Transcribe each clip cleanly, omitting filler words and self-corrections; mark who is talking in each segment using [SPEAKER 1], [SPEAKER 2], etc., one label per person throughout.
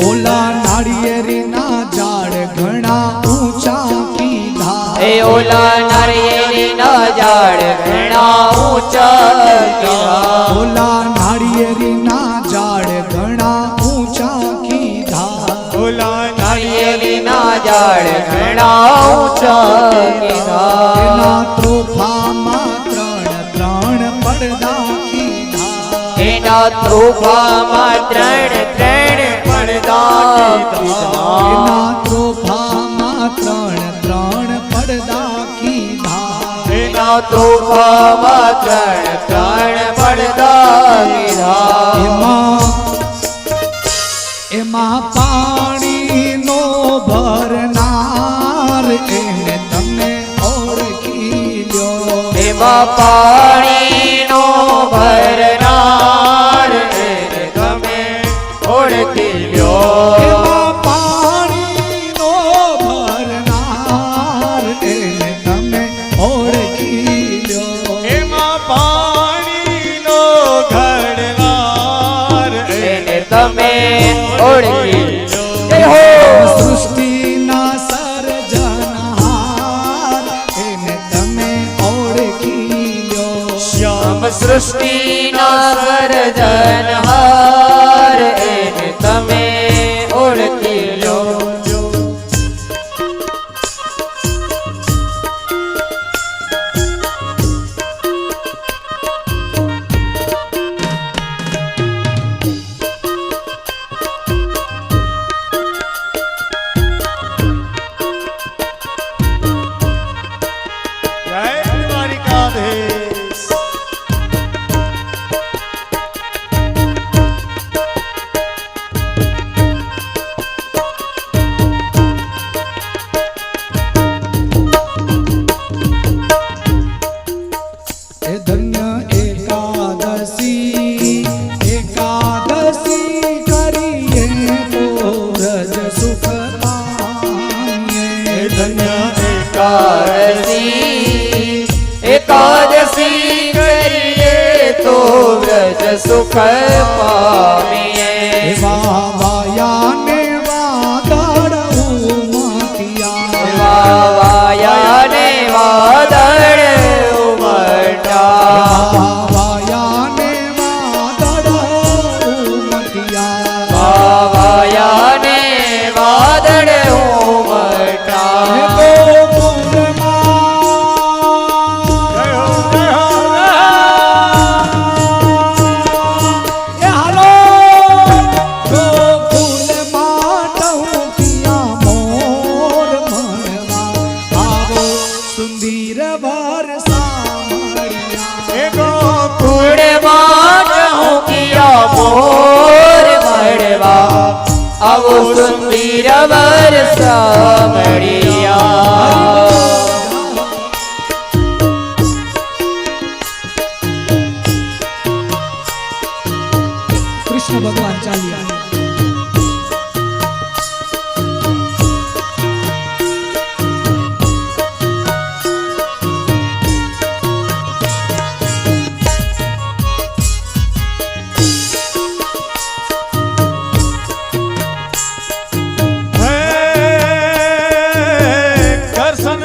[SPEAKER 1] ओला नारिયેરી ना झाड़ घना ऊंचा कीधा
[SPEAKER 2] ए ओला नारिયેરી ना झाड़ घना ऊंचा कीधा
[SPEAKER 1] ओला नारिયેરી ना झाड़ घना ऊंचा कीधा
[SPEAKER 2] ओला नारिયેરી ना झाड़ घना ऊंचा कीधा
[SPEAKER 1] एना त्रोफामा त्रण त्रण પડદા कीधा
[SPEAKER 2] एना त्रोफामा त्रण त्रण પડદા कीधा
[SPEAKER 1] एना त्रोफामा त्रण त्रण પડદા कीधा
[SPEAKER 2] एना त्रोफामा त्रण त्रण પડદા कीधा
[SPEAKER 1] एमा पानी नो भरनार एने तमे ओळखी ल्यो
[SPEAKER 2] एमा पानी नो भरनार एने तमे ओळखी ल्यो
[SPEAKER 1] एमा पानी नो भरनार एने तमे ओळखी ल्यो
[SPEAKER 2] एमा पानी नो घड़नार एने तमे ओळखी ल्यो जय हो
[SPEAKER 1] सृष्टि ना सर्जनहार एने तमे ओळखी ल्यो
[SPEAKER 2] श्याम सृष्टि ना सर्जनहार एने तमे ओळखी ल्यो जय द्वारिकाधीश
[SPEAKER 1] ए धन्य एकादशी एकादशी करिए तो रज सुख पाइए
[SPEAKER 2] धन्य एकादशी एकादशी करिए तो व्रज सुख पामिए
[SPEAKER 1] वाया ने वादड़ उमटिया
[SPEAKER 2] वाया ने वादळ उमटा
[SPEAKER 1] वाया ने वादड़ उमटिया
[SPEAKER 2] वाया ने वादळ उमटा आवो सुंदर वर्षा मड़िया
[SPEAKER 1] कृष्ण भगवान चालिया
[SPEAKER 3] दर्शन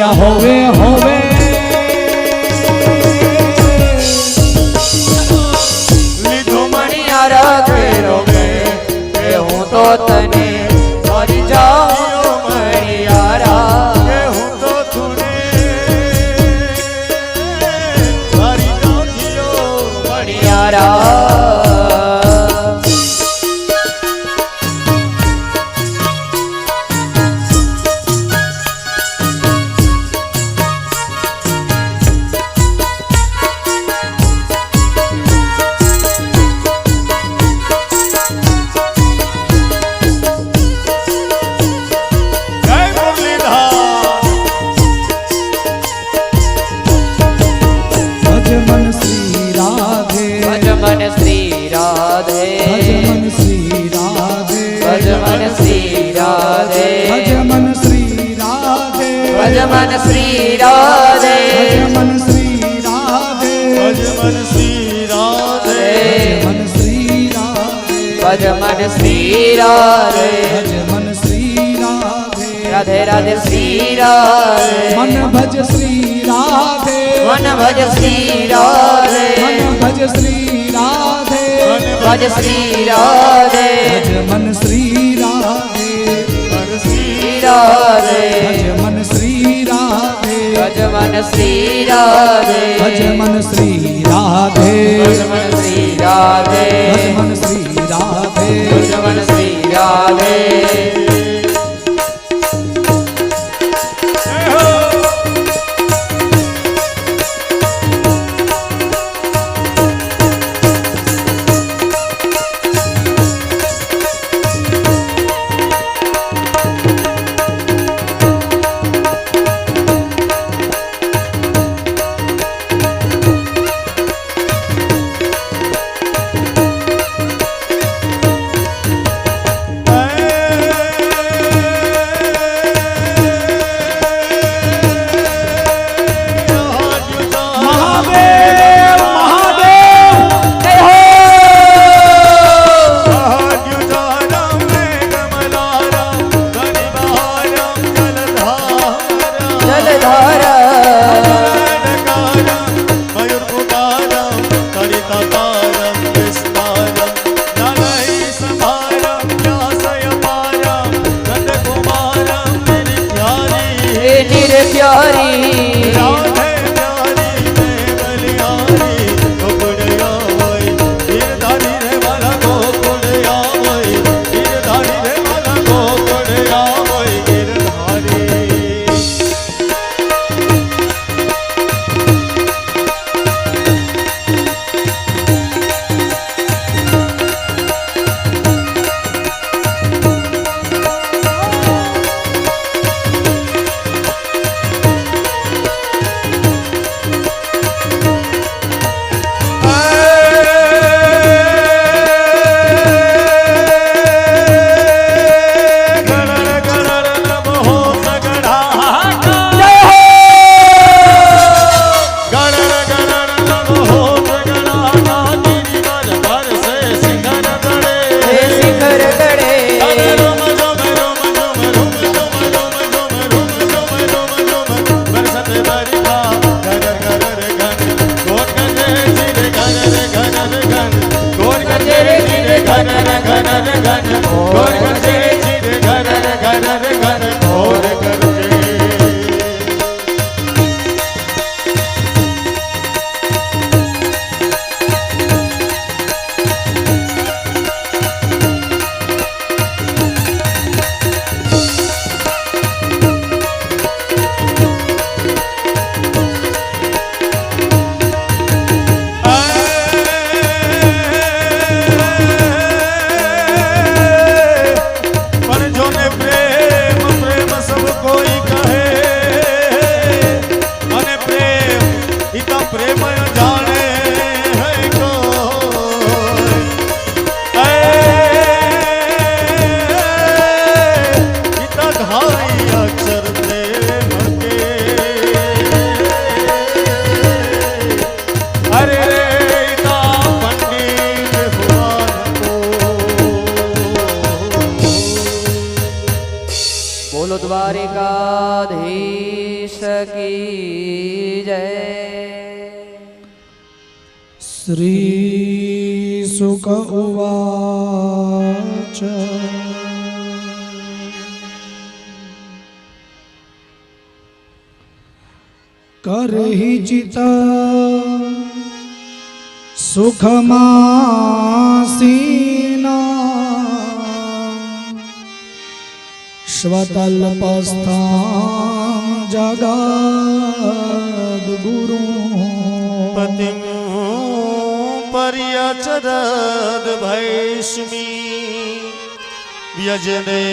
[SPEAKER 1] મણિયા હોવે હોવે
[SPEAKER 2] લીધો મણિયા રાતે રોવે કે હું તો તને મરી જાઉં મણિયારા
[SPEAKER 3] કે હું તો તુને મારી નાખ્યો
[SPEAKER 2] મણિયારા
[SPEAKER 1] ભજ મન શ્રી રાધે
[SPEAKER 2] ભજ મન શ્રી રાધે
[SPEAKER 1] ભજ મન શ્રી રાધે
[SPEAKER 2] ભજ મન શ્રી રાધે
[SPEAKER 1] ભજ મન શ્રી રાધે
[SPEAKER 3] ભજ મન શ્રી રાધે
[SPEAKER 1] મન શ્રી રાધે
[SPEAKER 2] ભજ મન શ્રી રાધે
[SPEAKER 1] ભજ મન શ્રી રાધે
[SPEAKER 2] રાધે રાધે શ્રી રાધે
[SPEAKER 1] મન ભજ શ્રી રાધે
[SPEAKER 2] મન ભજ શ્રી રાધે
[SPEAKER 1] મન ભજ શ્રી રાધે
[SPEAKER 2] ભજ શ્રી રાધે
[SPEAKER 1] ભજ મન શ્રી રાધે
[SPEAKER 3] મન શ્રી
[SPEAKER 2] રાધે
[SPEAKER 1] ભજ મન શ્રી રાધે
[SPEAKER 2] ભજ મન શ્રી રાધે
[SPEAKER 1] ભજ મન શ્રી રાધે
[SPEAKER 2] ભજ મન શ્રી રાધે
[SPEAKER 1] ભજ મન શ્રી રાધે
[SPEAKER 2] ભજ મન શ્રી રાધે बोलो द्वारिकाधीश की जय।
[SPEAKER 1] श्री शुक उवाच करहि चित सुखमासीना स्वतल्पस्थां जगद्गुरु
[SPEAKER 3] पतिं पर्यचरद भैष्मी व्यजने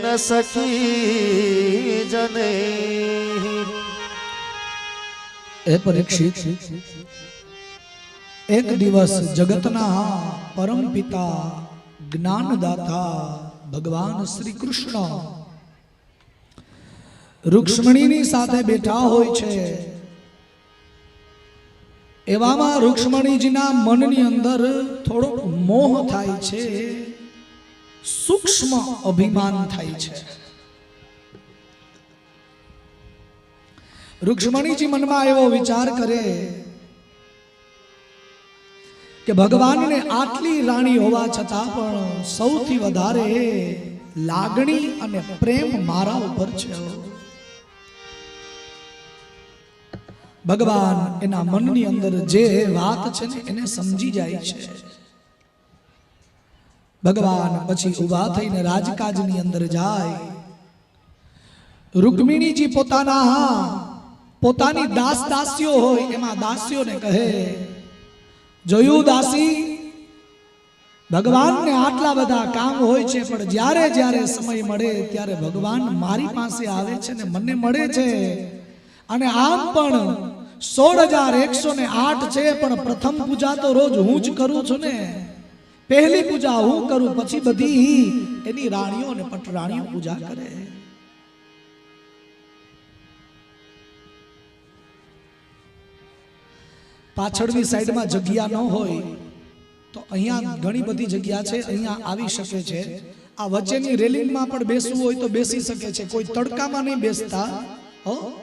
[SPEAKER 3] न सखी जने।
[SPEAKER 1] ए परीक्षित एक दिवस जगतना परम पिता ज्ञानदाता भगवान श्री कृष्ण रुक्ष्मणीनी સાથે બેઠા હોય છે। એવામાં રૂક્ષ્મણીજીના મનની અંદર થોડો મોહ થાય છે, સૂક્ષ્મ અભિમાન થાય છે। રૂક્ષ્મણીજી મનમાં એવો વિચાર કરે કે ભગવાનને આટલી રાણી હોવા છતાં પણ સૌથી વધારે લાગણી અને પ્રેમ મારા ઉપર છે। ભગવાન એના મનની અંદર જે વાત છે ને એને સમજી જાય છે। ભગવાન પછી ઊભા થઈને રાજકાજની અંદર જાય। રૂક્મિણીજી પોતાની દાસીઓ હોય એમાં દાસીઓને કહે, જોયું દાસી, ભગવાનને આટલા બધા કામ હોય છે પણ જ્યારે જ્યારે સમય મળે ત્યારે ભગવાન મારી પાસે આવે છે ને મને મળે છે। અને આમ પણ 16,108 છે પણ પ્રથમ પૂજા તો રોજ હું જ કરું છું ને। પહેલી પૂજા હું કરું, પછી બધી એની રાણીઓ અને પટરાણીઓ પૂજા કરે। પાછળની સાઈડમાં જગ્યા ન હોય તો અહીંયા ઘણી બધી જગ્યા છે, અહીંયા આવી શકે છે। આ વચ્ચેની રેલિંગમાં પણ બેસવું હોય તો બેસી શકે છે, કોઈ તડકામાં નહીં બેસતા।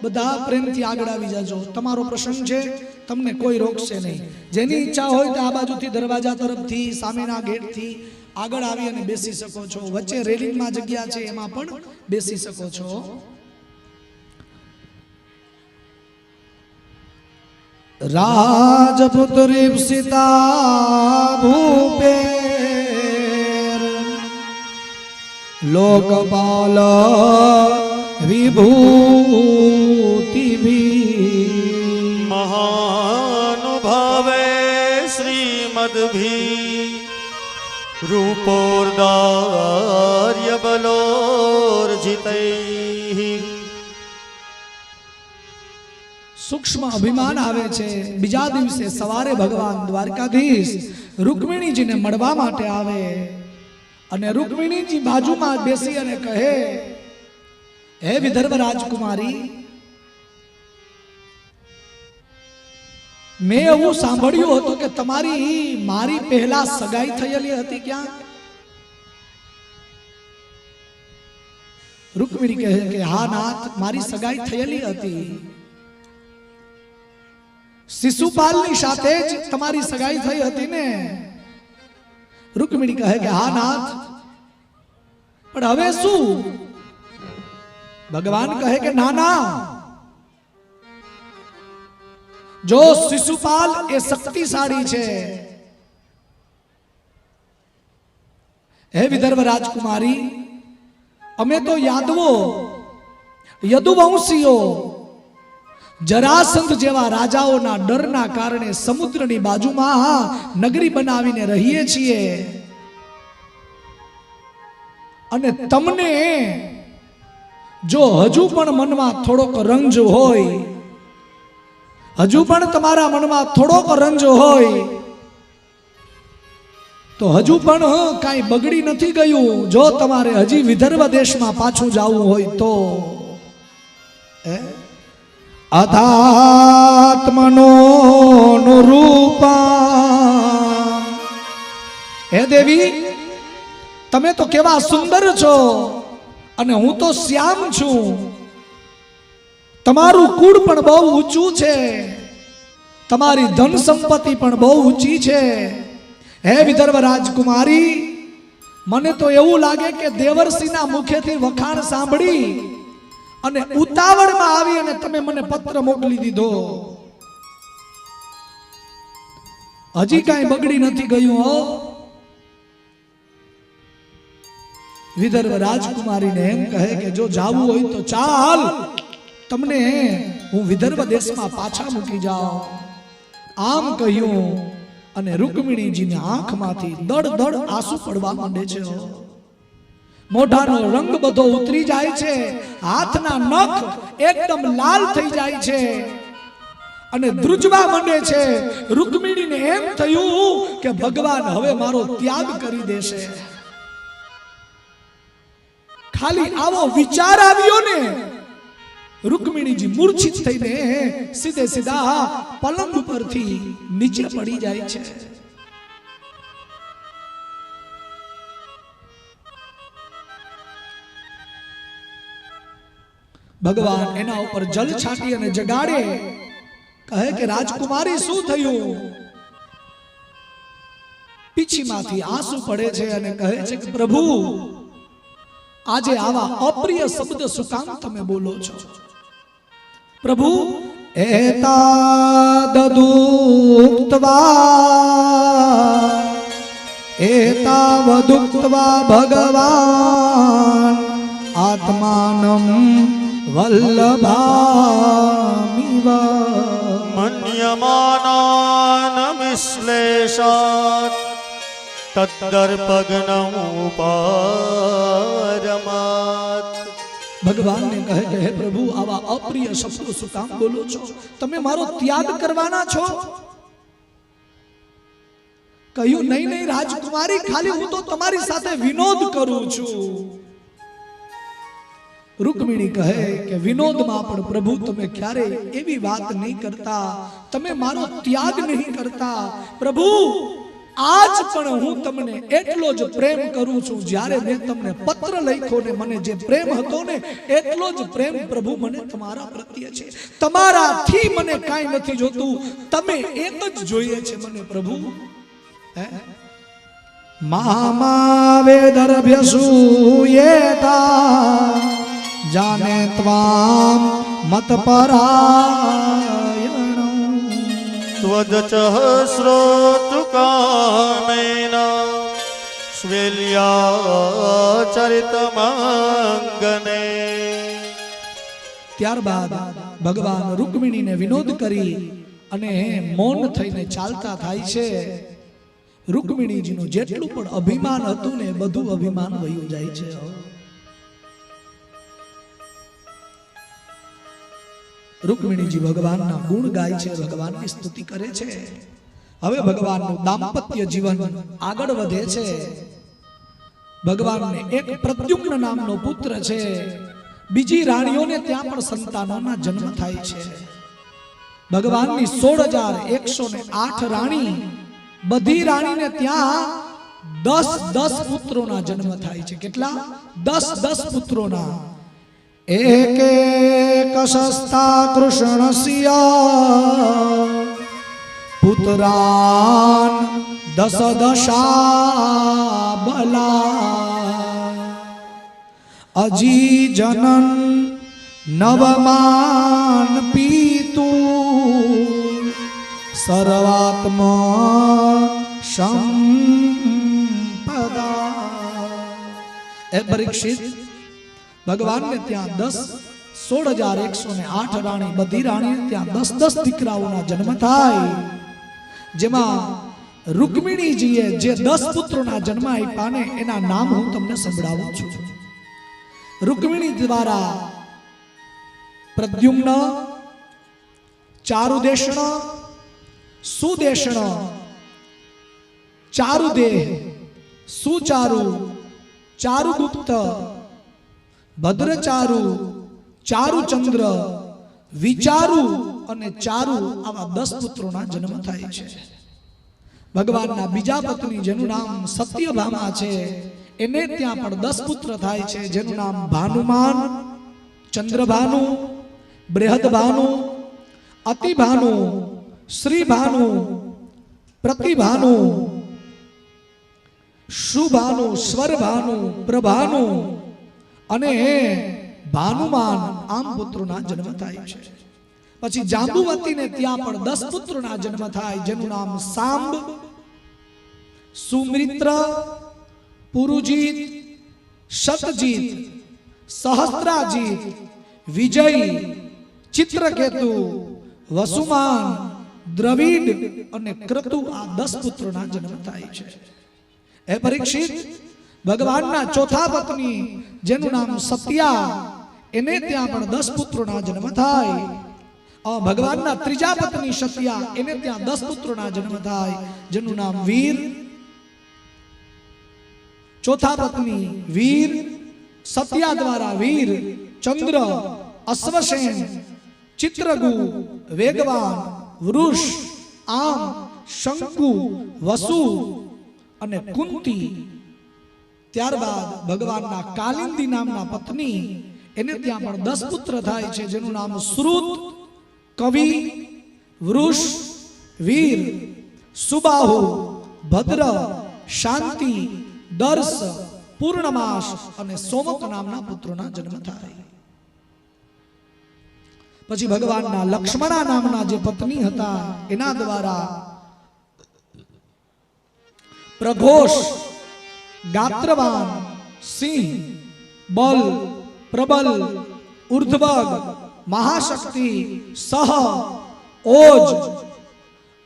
[SPEAKER 1] બધા પ્રેમથી આગળ આવી જાજો, તમારો પ્રસંગ છે, તમને કોઈ રોકશે નહીં। જેની ઈચ્છા હોય તો આ બાજુથી દરવાજા તરફથી સામેના ગેટથી આગળ આવી અને બેસી શકો છો। વચ્ચે રેલિંગમાં જગ્યા છે એમાં પણ બેસી શકો છો। રાજપુત્રી સીતા ભૂપેર લોકપાલ વિભૂતિ
[SPEAKER 3] महानुभावे श्रीमद्भी रूपोर्दार्य बलोर्जितैः।
[SPEAKER 1] सूक्ष्म अभिमान आवे छे। बीजा दिवसे सवारे भगवान द्वारकाधीश रुक्मिणीजीने મળવા માટે આવે અને रुक्मिणीजी बाजूમાં બેસી અને કહે, હે વિદર્ભ રાજકુમારી, મેં એવું સાંભળ્યું હતું કે મારી પહેલા સગાઈ થયેલી હતી ક્યાં? रुक्मिणी કહે કે હા નાથ, મારી સગાઈ થયેલી હતી। શિશુપાલની સાથે જ તમારી સગાઈ થઈ હતી ને? रुक्मिणी કહે કે હા નાથ, પણ હવે શું? ભગવાન કહે કે ના ના, જો શિશુપાલ એ શક્તિશાળી છે। હે વિદર્ભ રાજકુમારી, અમે તો યદુવંશીઓ જરાસંધ જેવા રાજાઓના ડરના કારણે સમુદ્રની બાજુમાં નગરી બનાવીને રહીએ છીએ। અને તમને જો હજુ પણ મનમાં થોડોક રંજ હોય, હજુ પણ તમારા મનમાં થોડોક રંજ હોય તો હજુ પણ કાંઈ બગડી નથી ગયું। જો તમારે હજી વિદર્ભ દેશમાં પાછું જવું હોય તો અધાત્મનો રૂપા, હે દેવી, તમે તો કેવા સુંદર છો અને હું તો શ્યામ છું। તમારું કુળ પણ બહુ ઊંચું છે, તમારી ધન સંપત્તિ પણ બહુ ઊંચી છે. હે વિદર્ભ રાજકુમારી, મને તો એવું લાગે કે દેવર્ષિના મુખેથી વખાણ સાંભળી અને ઉતાવળમાં આવી અને તમે મને પત્ર મોકલી દીધો. હજી કાંઈ બગડી નથી ગયું હો. વિદર્ભ રાજકુમારીને એમ કહે કે જો જાવું હોય તો ચાલ, તમને હું વિદર્ભ દેશમાં પાછા મૂકી જાઉં. આમ કહ્યું અને રૂકમિણીજીની આંખમાંથી દડ દડ આંસુ પડવા માંડે છે. મોઢાનો રંગ બધો ઉતરી જાય છે, હાથના નખ એકદમ લાલ થઈ જાય છે અને ધ્રુજવા માંડે છે. રૂકમિણીને એમ થયું કે ભગવાન હવે મારો ત્યાગ કરી દેશે. ખાલી આવો વિચાર આવ્યો ને, રૂકમિણીજી મૂર્છિત થઈને સીધે સીધા પલંગ પરથી નીચે પડી જાય છે. ભગવાન એના ઉપર જલ છાંટી અને જગાડે. કહે કે રાજકુમારી શું થયું? પીછીમાંથી આંસુ પડે છે અને કહે છે કે પ્રભુ, આજે આવા અપ્રિય શબ્દ શું કામ તમે બોલો છો? પ્રભુ, એતાવદુક્ત્વા ભગવાન આત્માનં વલ્લભામિવ
[SPEAKER 3] મન્યમાનાનમિશ્લેષાત તદ્દર્પગ્નમ ઉપારમાત.
[SPEAKER 1] ભગવાનને કહે કે હે પ્રભુ, આવા અપ્રિય શબ્દો શું કામ બોલો છો? તમે મારો ત્યાગ કરવાના છો? કહ્યું નહીં નહીં રાજકુમારી, ખાલી હું તો તમારી સાથે વિનોદ કરું છું. રૂકમિણી કહે કે વિનોદમાં પણ પ્રભુ તમે ક્યારે એવી વાત નહીં કરતા, તમે મારો ત્યાગ નહીં કરતા. પ્રભુ, આજ પણ હું તમને એટલો જ પ્રેમ કરું છું. જ્યારે મેં તમને પત્ર લખ્યો ને મને જે પ્રેમ હતો ને, એટલો જ પ્રેમ પ્રભુ મને તમારા પ્રત્યે છે. તમારાથી મને કાંઈ નથી જોતું, તમે એક જ જોઈએ છે મને પ્રભુ. મામા વેદર્ભ્યસૂયેતા જાને ત્વામ મત પરાયણ
[SPEAKER 3] ત્વદચઃ શ્રોતુકામેન સ્વેલ્યા ચરિતમાંગને.
[SPEAKER 1] ત્યારબાદ ભગવાન રૂકમિણીને વિનોદ કરી અને મૌન થઈને ચાલતા થાય છે. રૂકમિણીજીનું જેટલું પણ અભિમાન હતું ને, બધું અભિમાન વયું જાય છે. રૂકમિણીજી ભગવાનના ગુણ ગાય છે, ભગવાનની સ્તુતિ કરે છે. હવે ભગવાનનું દાંપત્ય જીવન આગળ વધે છે. ભગવાનને એક પ્રદ્યુમ્ન નામનો પુત્ર છે. બીજી રાણીઓને ત્યાં પણ સંતાનોના જન્મ થાય છે. ભગવાનની 16,108 રાણી, બધી રાણીને ત્યાં 10 પુત્રોના જન્મ થાય છે. કેટલા? 10 પુત્રોના. એક એક શસ્તા કૃષ્ણસ્ય પુત્રાન 10 બલા અજી જનન નવમાન પીતુ સર્વાત્મા સંપદા. એ પરીક્ષિત, ભગવાનને ત્યાં 16,108 રાણી, બધી રાણીને ત્યાં 10 દીકરાઓના જન્મ થાય. જેમાં રૂકમિણીજીએ જે 10 પુત્રોના જન્મ આપ્યા ને, એના નામ હું તમને સંભળાવું છું. રૂકમિણી દ્વારા પ્રદ્યુમ્ન, ચારુદેશણ, સુદેશણ, ચારુદેહ, સુચારુ, ચારુગુપ્ત, ભદ્રચારુ, ચારુચંદ્ર, વિચારુ અને ચારુ, આવા 10 પુત્રોના જન્મ થાય છે. ભગવાનના બીજા પત્ની જેનું નામ સત્યભામા છે, એને ત્યાં પણ 10 પુત્ર થાય છે, જેનું નામ ભાનુમાન, ચંદ્રભાનુ, બૃહદ ભાનુ, અતિ ભાનુ, શ્રી ભાનુ, પ્રતિભાનુ, શુભાનુ, સ્વર ભાનુ, પ્રભાનુ અને ભાનુમાન આમ પુત્રોના જન્મ થાય છે. પછી જાંબુવતીને ત્યાં પણ 10 પુત્રોના જન્મ થાય, જેનું નામ સાંબ, સુમિત્ર, પુરુજીત, શતજીત, સહસ્ત્રાજીત, વિજય, ચિત્રકેતુ, વસુમાન, દ્રવિડ અને ક્રતુ આ 10 પુત્રોના જન્મ થાય છે. હે પરીક્ષિત, ભગવાનના ચોથા પત્ની જેનું નામ સત્યા, એને ત્યાં પણ 10 પુત્રોના જન્મ થાય. ભગવાનના ત્રીજા પત્ની સત્યા, એને ત્યાં 10 પુત્રોના જન્મ થાય, જેનું નામ વીર. ચોથા પત્ની વીર, સત્યા દ્વારા વીર, ચંદ્ર, અશ્વસેન, ચિત્રગુ, વેગવાન, વૃષ, આમ, શંકુ, વસુ અને કુંતી. ત્યારબાદ ભગવાનના કાલિંદી નામના પત્ની, એને ત્યાં પણ 10 પુત્ર થાય છે, જેનું નામ શ્રુત, કવિ, વૃષ, વીર, સુબાહુ, ભદ્ર, શાંતિ, દર્શ, પૂર્ણમાસ અને સોમક નામના પુત્રોના જન્મ થાય. પછી ભગવાનના લક્ષ્મણા નામના જે પત્ની હતા, એના દ્વારા પ્રઘોષ, ગાત્રવાન, સિંહ, બલ, પ્રબલ, ઉર્ધ્વગ, મહાશક્તિ, સહ, ઓજ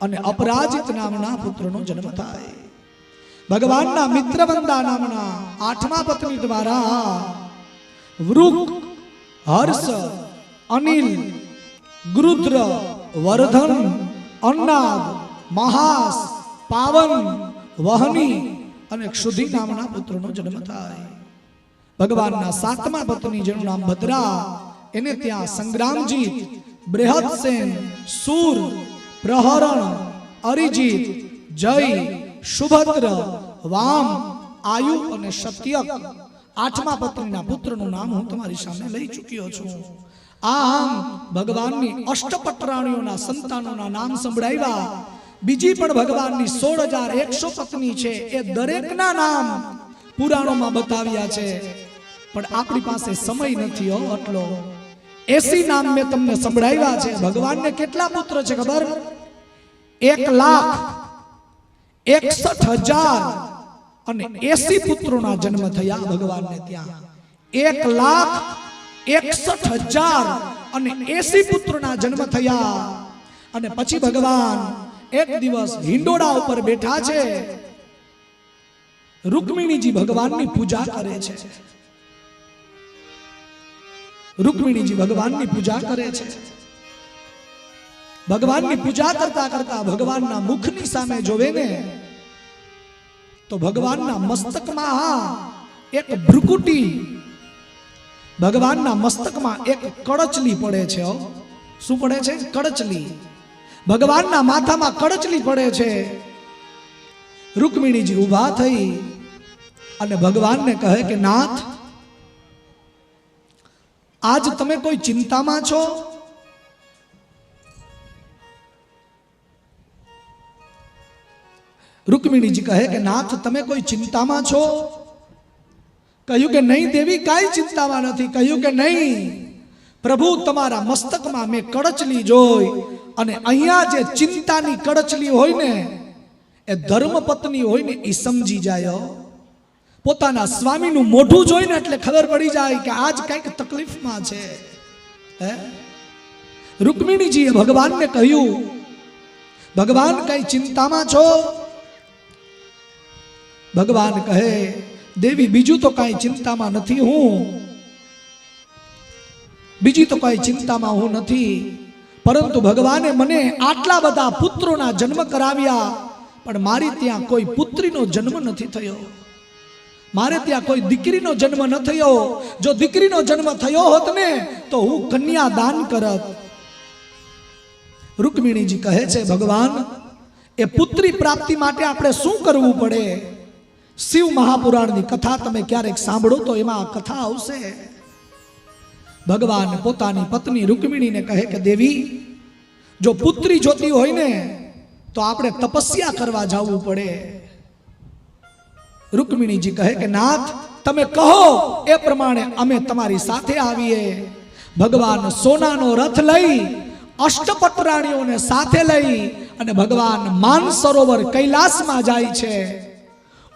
[SPEAKER 1] અને અપરાજિત નામના પુત્રોનો જન્મ થાય. ભગવાનના મિત્રવંદા નામના 8મા પત્ની દ્વારા વૃક, હર્ષ, અનિલ, ગૃદ્ર, વર્ધન, અન્નાદ, મહાસ, પાવન, વહની અને ક્ષુધિ નામના પુત્રોનો જન્મ થાય. ભગવાનના 7મા પત્ની જેનું નામ ભદ્રા, એને ત્યાં સંગ્રામજીત, બૃહદસેન, સૂર, પ્રહરણ, અરિજીત, જય, સુભદ્ર, વામ, આયુ અને સત્યક 8મા પત્નીના પુત્રનું નામ હું તમારી સામે લઈ ચૂક્યો છું. આમ ભગવાનની અષ્ટપટરાણીઓના સંતાનોના નામ સંભળાવ્યા. બીજી પણ ભગવાનની 16,100 પત્ની છે, એ દરેકના નામ પુરાણોમાં બતાવ્યા છે, પણ આપણી પાસે સમય નથી એટલો. 80 નામ મેં તમને સંભળાવ્યા છે. ભગવાનને કેટલા પુત્ર છે ખબર? 1,61,000 અને 80 પુત્રોના જન્મ થયા ભગવાનને ત્યાં. 1,61,000 અને 80 પુત્રોના જન્મ થયા. અને પછી ભગવાન એક દિવસ હિંડોળા ઉપર બેઠા છે. રૂકમિણીજી ભગવાનની પૂજા કરે છે. રૂકમિણીજી ભગવાનની પૂજા કરે છે. ભગવાનની પૂજા કરતા કરતા ભગવાનના મુખની સામે જોવે ને, તો ભગવાનના મસ્તકમાં એક ભ્રુકુટી, ભગવાનના મસ્તકમાં એક કડચલી પડે છે. શું પડે છે? કડચલી. ભગવાનના માથામાં કડચલી પડે છે. રૂકમિણીજી ઊભા થઈ અને ભગવાનને કહે કે નાથ, આજ તમે કોઈ ચિંતામાં છો? રૂકમિણીજી કહે કે નાથ, તમે કોઈ ચિંતામાં છો? કહ્યું કે નહીં દેવી, કાંઈ ચિંતામાં નથી. કહ્યું કે નહીં પ્રભુ, તમારા મસ્તકમાં મેં કડચલી જોઈ, અને અહીંયા જે ચિંતાની કડચલી હોય ને, એ ધર્મપત્ની હોય ને એ સમજી જાય. પોતાના સ્વામીનું મોઢું જોઈને એટલે ખબર પડી જાય કે આજ કંઈક તકલીફમાં છે. રૂકમિણીજીએ ભગવાનને કહ્યું, ભગવાન કઈ ચિંતામાં છો? ભગવાન કહે, દેવી બીજું તો કઈ ચિંતામાં નથી હું, બીજી તો કઈ ચિંતામાં હું નથી, પરંતુ ભગવાને મને આટલા બધા પુત્રોના જન્મ કરાવ્યા, પણ મારી ત્યાં કોઈ પુત્રીનો જન્મ નથી થયો. મારે ત્યાં કોઈ દીકરીનો જન્મ ન થયો. જો દીકરીનો જન્મ થયો હોત ને તો હું કન્યા દાન કરત. રૂકમિણીજી કહે છે, ભગવાન, એ પુત્રી પ્રાપ્તિ માટે આપણે શું કરવું પડે? શિવ મહાપુરાણની કથા તમે ક્યારેક સાંભળો તો એમાં કથા આવશે. ભગવાન પોતાની પત્ની રૂકમિણીને કહે કે દેવી, જો પુત્રી જોતી હોય ને તો આપણે તપસ્યા કરવા જવું પડે. રૂકમિણીજી કહે કે નાથ, તમે કહો એ પ્રમાણે અમે તમારી સાથે આવીએ. ભગવાન સોનાનો રથ લઈ, અષ્ટપટરાણીઓને સાથે લઈ અને ભગવાન માનસરોવર કૈલાસમાં જાય છે.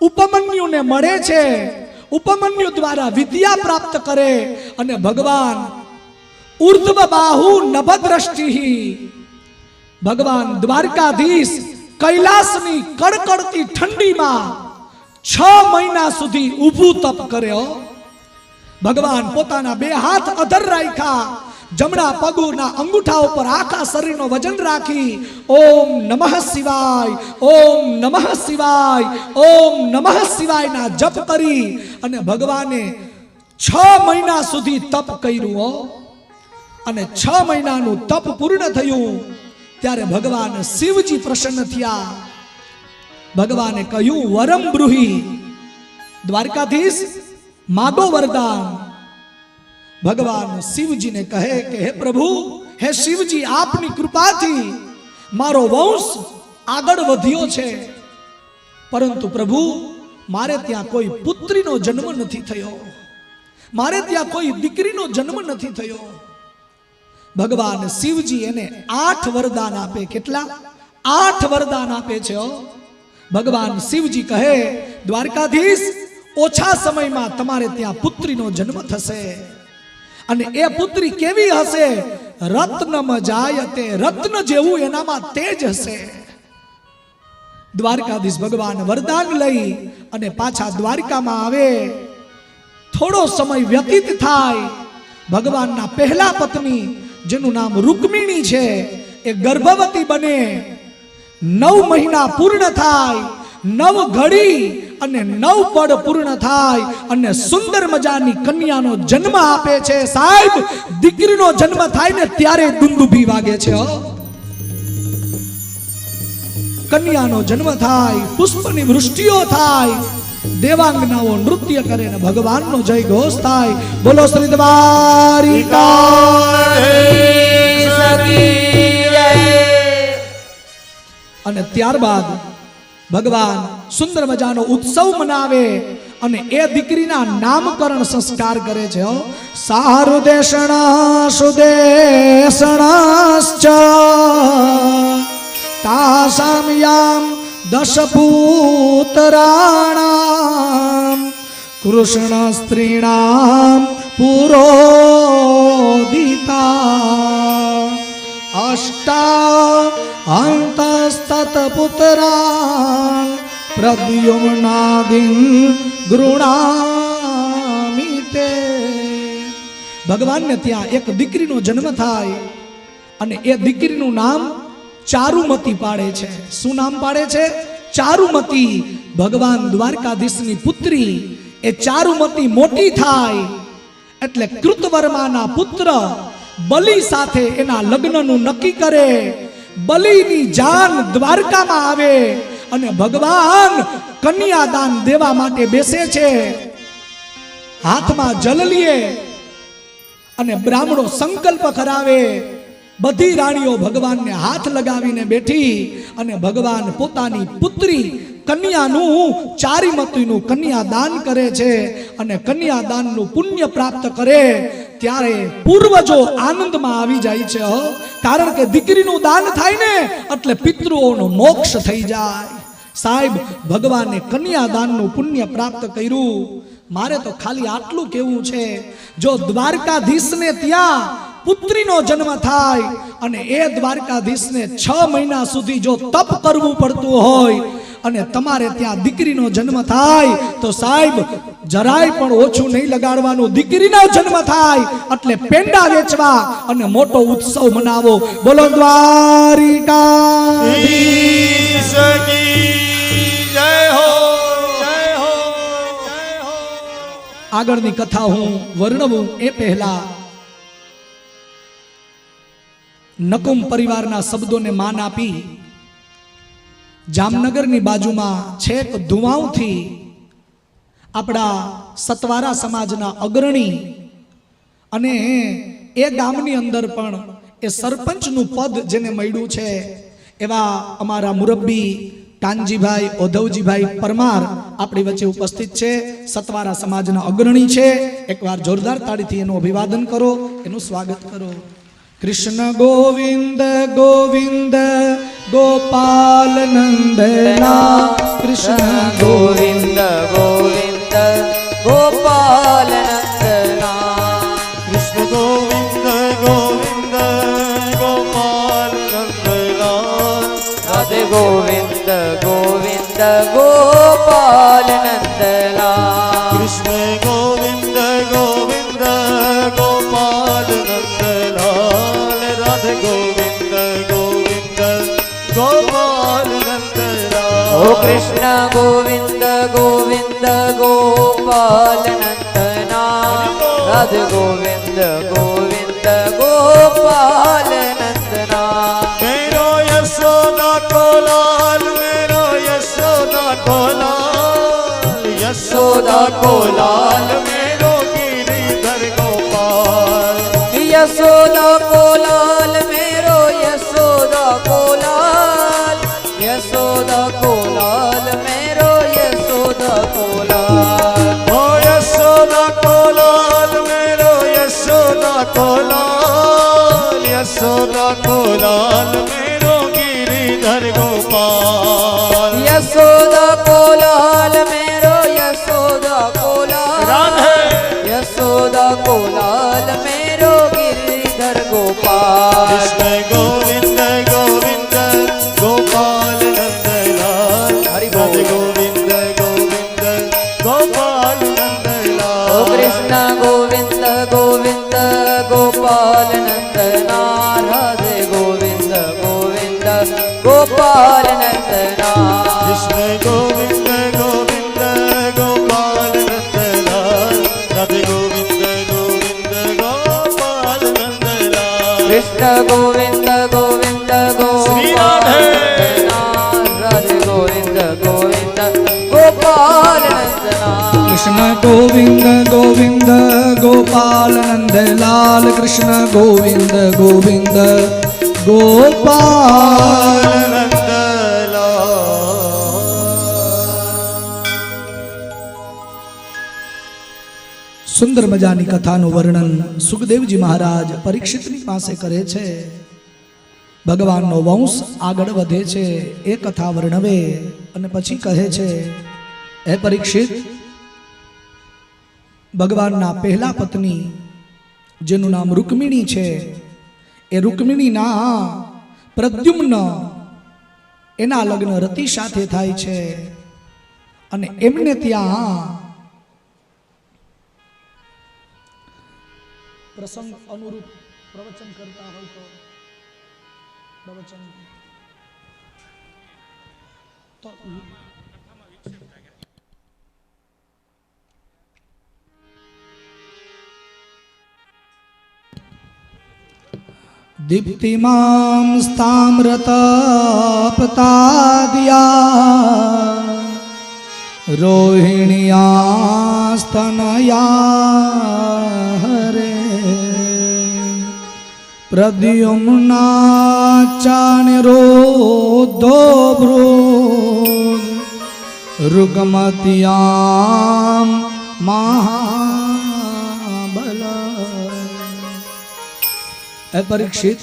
[SPEAKER 1] ઉપમન્યુને મળે છે. ઉપમન્યુ દ્વારા વિદ્યા પ્રાપ્ત કરે અને ભગવાન ઉર્ધ્વ બાહુ નભદ્રષ્ટિ, ભગવાન દ્વારકાધીશ કૈલાસની કડકડતી ઠંડીમાં 6 મહિના સુધી ઊભું તપ કર્યો. ભગવાન પોતાના 2 હાથ અધર રાખ્યા, જમણા પગના અંગૂઠા ઉપર આખા શરીરનો વજન રાખી ઓમ નમઃ શિવાય, ઓમ નમઃ શિવાય, ઓમ નમઃ શિવાયના જપ કરી અને ભગવાને 6 મહિના સુધી તપ કર્યું. અને 6 મહિનાનું તપ પૂર્ણ થયું ત્યારે ભગવાન શિવજી પ્રસન્ન થયા. ભગવાને કહ્યું, વરમ બ્રુહી, દ્વારકાધીશ માગો વરદાન. ભગવાન શિવજીને કહે કે હે પ્રભુ, હે શિવજી, આપની કૃપાથી મારો વંશ આગળ વધ્યો છે, પરંતુ પ્રભુ મારે ત્યાં કોઈ પુત્રીનો જન્મ નથી થયો, મારે ત્યાં કોઈ દીકરીનો જન્મ નથી થયો. ભગવાન શિવજી એને 8 વરદાન આપે. કેટલા? 8 વરદાન આપે છે. ભગવાન શિવજી કહે, દ્વારકાધીશ, ઓછા સમયમાં તમારે ત્યાં પુત્રીનો જન્મ થશે અને એ પુત્રી કેવી હશે? રત્નમ જાયતે, રત્ન જેવું એનામાં તેજ હશે. દ્વારકાધીશ ભગવાન વરદાન લઈ અને પાછા દ્વારકામાં આવે. થોડો સમય વ્યતીત થાય, ભગવાનના પહેલા પત્ની જેનું નામ રૂકમિણી છે એ ગર્ભવતી બને. 9 મહિના પૂર્ણ થાય, 9 ઘડી અને 9 પડ પૂર્ણ થાય અને સુંદર મજાની કન્યાનો જન્મ આપે છે. સાહેબ, દીકરીનો જન્મ થાય ને ત્યારે દુંદુભી વાગે છે. કન્યાનો જન્મ થાય, પુષ્પની વૃષ્ટિઓ થાય, દેવાંગનાઓ નૃત્ય કરે ને ભગવાનનો જય ઘોષ થાય. બોલો શ્રી દ્વારિકાધીશ. અને ત્યારબાદ ભગવાન સુંદર મજાનો ઉત્સવ મનાવે અને એ દીકરીના નામકરણ સંસ્કાર કરે છે. સારુદેશણા સુદેશણાશ્ચ તાસામ યામ 10 પુત્રાણામ કૃષ્ણ સ્ત્રીણામ પુરોદિતા અષ્ટા અંતસ્તત પુત્રાન પ્રદ્યુમ્નાદિન ગૃણામિતે. ભગવાનને ત્યાં એક દીકરીનો જન્મ થાય અને એ દીકરીનું નામ ચારુમતી પાડે છે. શું નામ પાડે છે? ચારુમતી. ભગવાન દ્વારકાધીશની પુત્રી એ ચારુમતી મોટી થાય એટલે કૃતવર્માના પુત્ર બલિ સાથે એના લગ્નનું નક્કી કરે. બલિની જાન દ્વારકામાં આવે અને ભગવાન કન્યાદાન દેવા માટે બેસે છે. હાથમાં જલ લે અને બ્રાહ્મણો સંકલ્પ કરાવે. બધી રાણીઓ ભગવાનને હાથ લગાવીને બેઠી અને ભગવાન પોતાની પુત્રી કન્યાનું ચારુમતીનું કન્યાદાન કરે છે અને કન્યાદાનનું પુણ્ય પ્રાપ્ત કરે ત્યારે પૂર્વજો આનંદમાં આવી જાય છે. કારણ કે દીકરીનું દાન થાય ને એટલે પિતૃઓનો મોક્ષ થઈ જાય. સાહેબ, ભગવાને કન્યાદાનનું પુણ્ય પ્રાપ્ત કર્યું. મારે તો ખાલી આટલું કહેવું છે, જો દ્વારકાધીશને ત્યાં પુત્રીનો જન્મ થાય અને એ દ્વારકાધીશને 6 મહિના સુધી જો તપ કરવું પડતું હોય અને તમારે ત્યાં દીકરીનો જન્મ થાય તો સાહેબ જરાય પણ ઓછું નહીં લગાડવાનું. દીકરીનો જન્મ થાય એટલે પેંડા વેચવા અને મોટો ઉત્સવ મનાવો. બોલો દ્વારિકાધીશ કી જય હો, જય હો, જય હો. આગળની કથા હું વર્ણવું એ પહેલા નકુમ પરિવારના શબ્દોને માન આપી જામનગરની બાજુમાં છેક ધુવાઉથી આપણા સતવારા સમાજના અગ્રણી અને એ ગામની અંદર પણ એ સરપંચનું પદ જેને મળ્યું છે એવા અમારા મુરબ્બી કાનજીભાઈ ઓધવજીભાઈ પરમાર આપણી વચ્ચે ઉપસ્થિત છે, સતવારા સમાજના અગ્રણી છે. એકવાર જોરદાર તાળીથી એનું અભિવાદન કરો, એનું સ્વાગત કરો. કૃષ્ણ ગોવિંદ ગોવિંદ ગોપાલ નંદના, કૃષ્ણ
[SPEAKER 2] ગોવિંદ ગોવિંદ ગોપાલ નંદના,
[SPEAKER 3] કૃષ્ણ ગોવિંદ ગોવિંદ ગોપાલ નંદના,
[SPEAKER 2] રાધે ગોવિંદ ગોવિંદ ગોપાલ નંદના,
[SPEAKER 3] કૃષ્ણ ગોવિંદ ગોવિંદ ગોપાલ નંદલાલ, રાધે ગોવિંદ ગોવિંદ ગોપાલ નંદલાલ.
[SPEAKER 2] ઓ કૃષ્ણ ગોવિંદ ગોવિંદ ગોપાલ નંદના, રાધે ગોવિંદ ગોવિંદ ગોપાલ નંદના,
[SPEAKER 3] મેરો યશોદા કો લાલ, મેરો યશોદા કો લાલ, યશોદા કો લાલ, મેરો ગિરિધર ગોપાલ.
[SPEAKER 2] યશોદા કો લાલ મેરો યશોદા કો લાલ, યશોદા કો લાલ મેરો યશોદા કો લાલ,
[SPEAKER 3] ઓ યશોદા કો લાલ, મેરો યશોદા કો લાલ, યશોદા કો લાલ, મેરો ગિરિધર ગોપાલ.
[SPEAKER 2] યશોદા કો લાલ મેરો યશોદા કો લાલ,
[SPEAKER 3] રાધે
[SPEAKER 2] યશોદા કો લાલ મેરો ગિરિધર ગોપાલ.
[SPEAKER 3] કૃષ્ણ ગોવિંદ ગોવિંદ ગોપાલ નંદલાલ,
[SPEAKER 2] હરિ બોલ.
[SPEAKER 3] રાધે ગોવિંદ ગોવિંદ ગોપાલ નંદલાલ.
[SPEAKER 2] ઓ કૃષ્ણ ગોવિંદ ગોવિંદ ગોપાલ નંદના, રાધે ગોવિંદ ગોવિંદ ગોપાલ નંદના,
[SPEAKER 3] કૃષ્ણ ગોવિંદ ગોવિંદ ગોપાલ નંદલાલ, રાધે ગોવિંદ ગોવિંદ ગોપાલ નંદલાલ.
[SPEAKER 2] કૃષ્ણ ગોવિંદ ગોવિંદ
[SPEAKER 3] શ્રી
[SPEAKER 2] ગોપાલ
[SPEAKER 3] રાધે.
[SPEAKER 2] નંદના, રાધે ગોવિંદ ગોવિંદ ગોપાલ નંદના,
[SPEAKER 1] કૃષ્ણ ગોવિંદ ગોવિંદ ગોપાલ નંદલાલ, કૃષ્ણ ગોવિંદ ગોવિંદ ગોપાલ.
[SPEAKER 3] નંદલાલ.
[SPEAKER 1] સુંદર મજાની કથાનું વર્ણન સુખદેવજી મહારાજ પરીક્ષિતની પાસે કરે છે. ભગવાનનો વંશ આગળ વધે છે એ કથા વર્ણવે અને પછી કહે છે, હે પરીક્ષિત, ભગવાનના પહેલા પત્ની જેનું નામ રૂકમિણી છે, એ રૂકમિણીના પ્રદ્યુમ્ન એના લગ્ન રતિ સાથે થાય છે અને એમને ત્યાં પ્રસંગ અનુરૂપ પ્રવચન કરતા હોય તો પ્રવચન તો દીપ્તિમાંસ્તામ્રતપતાદિયા રોહિણ્યા સ્તનયા હરે પ્રદ્યુમ્ના ચાણિરોદ્ધોભૃગ રુગમત્યામ મહાબલ. હે પરીક્ષિત,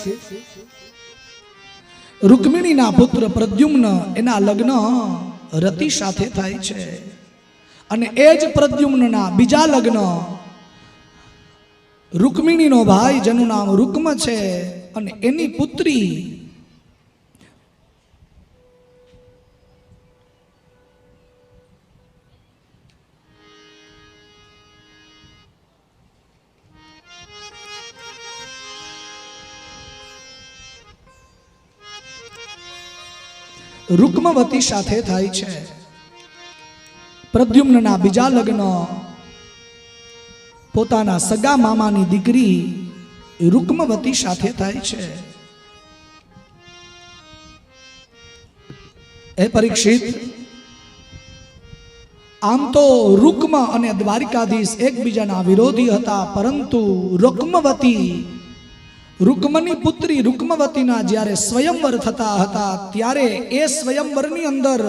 [SPEAKER 1] રૂકમિણીના પુત્ર પ્રદ્યુમ્ન એના લગ્ન રતિ સાથે થાય છે અને એ જ પ્રદ્યુમ્નના બીજા લગ્ન રૂકમિણીનો ભાઈ જેનું નામ રૂકમ છે અને એની પુત્રી રૂકમવતી સાથે થાય છે. પ્રદ્યુમ્નના બીજા લગ્ન પોતાના સગા મામાની દીકરી રૂકમવતી સાથે થાય છે. હે પરીક્ષિત, આમ તો રૂકમ અને દ્વારિકાધીશ એકબીજાના વિરોધી હતા, પરંતુ રૂકમવતી રૂકમની પુત્રી રૂકમવતીના જ્યારે સ્વયંવર થતા હતા ત્યારે એ સ્વયંવરની અંદર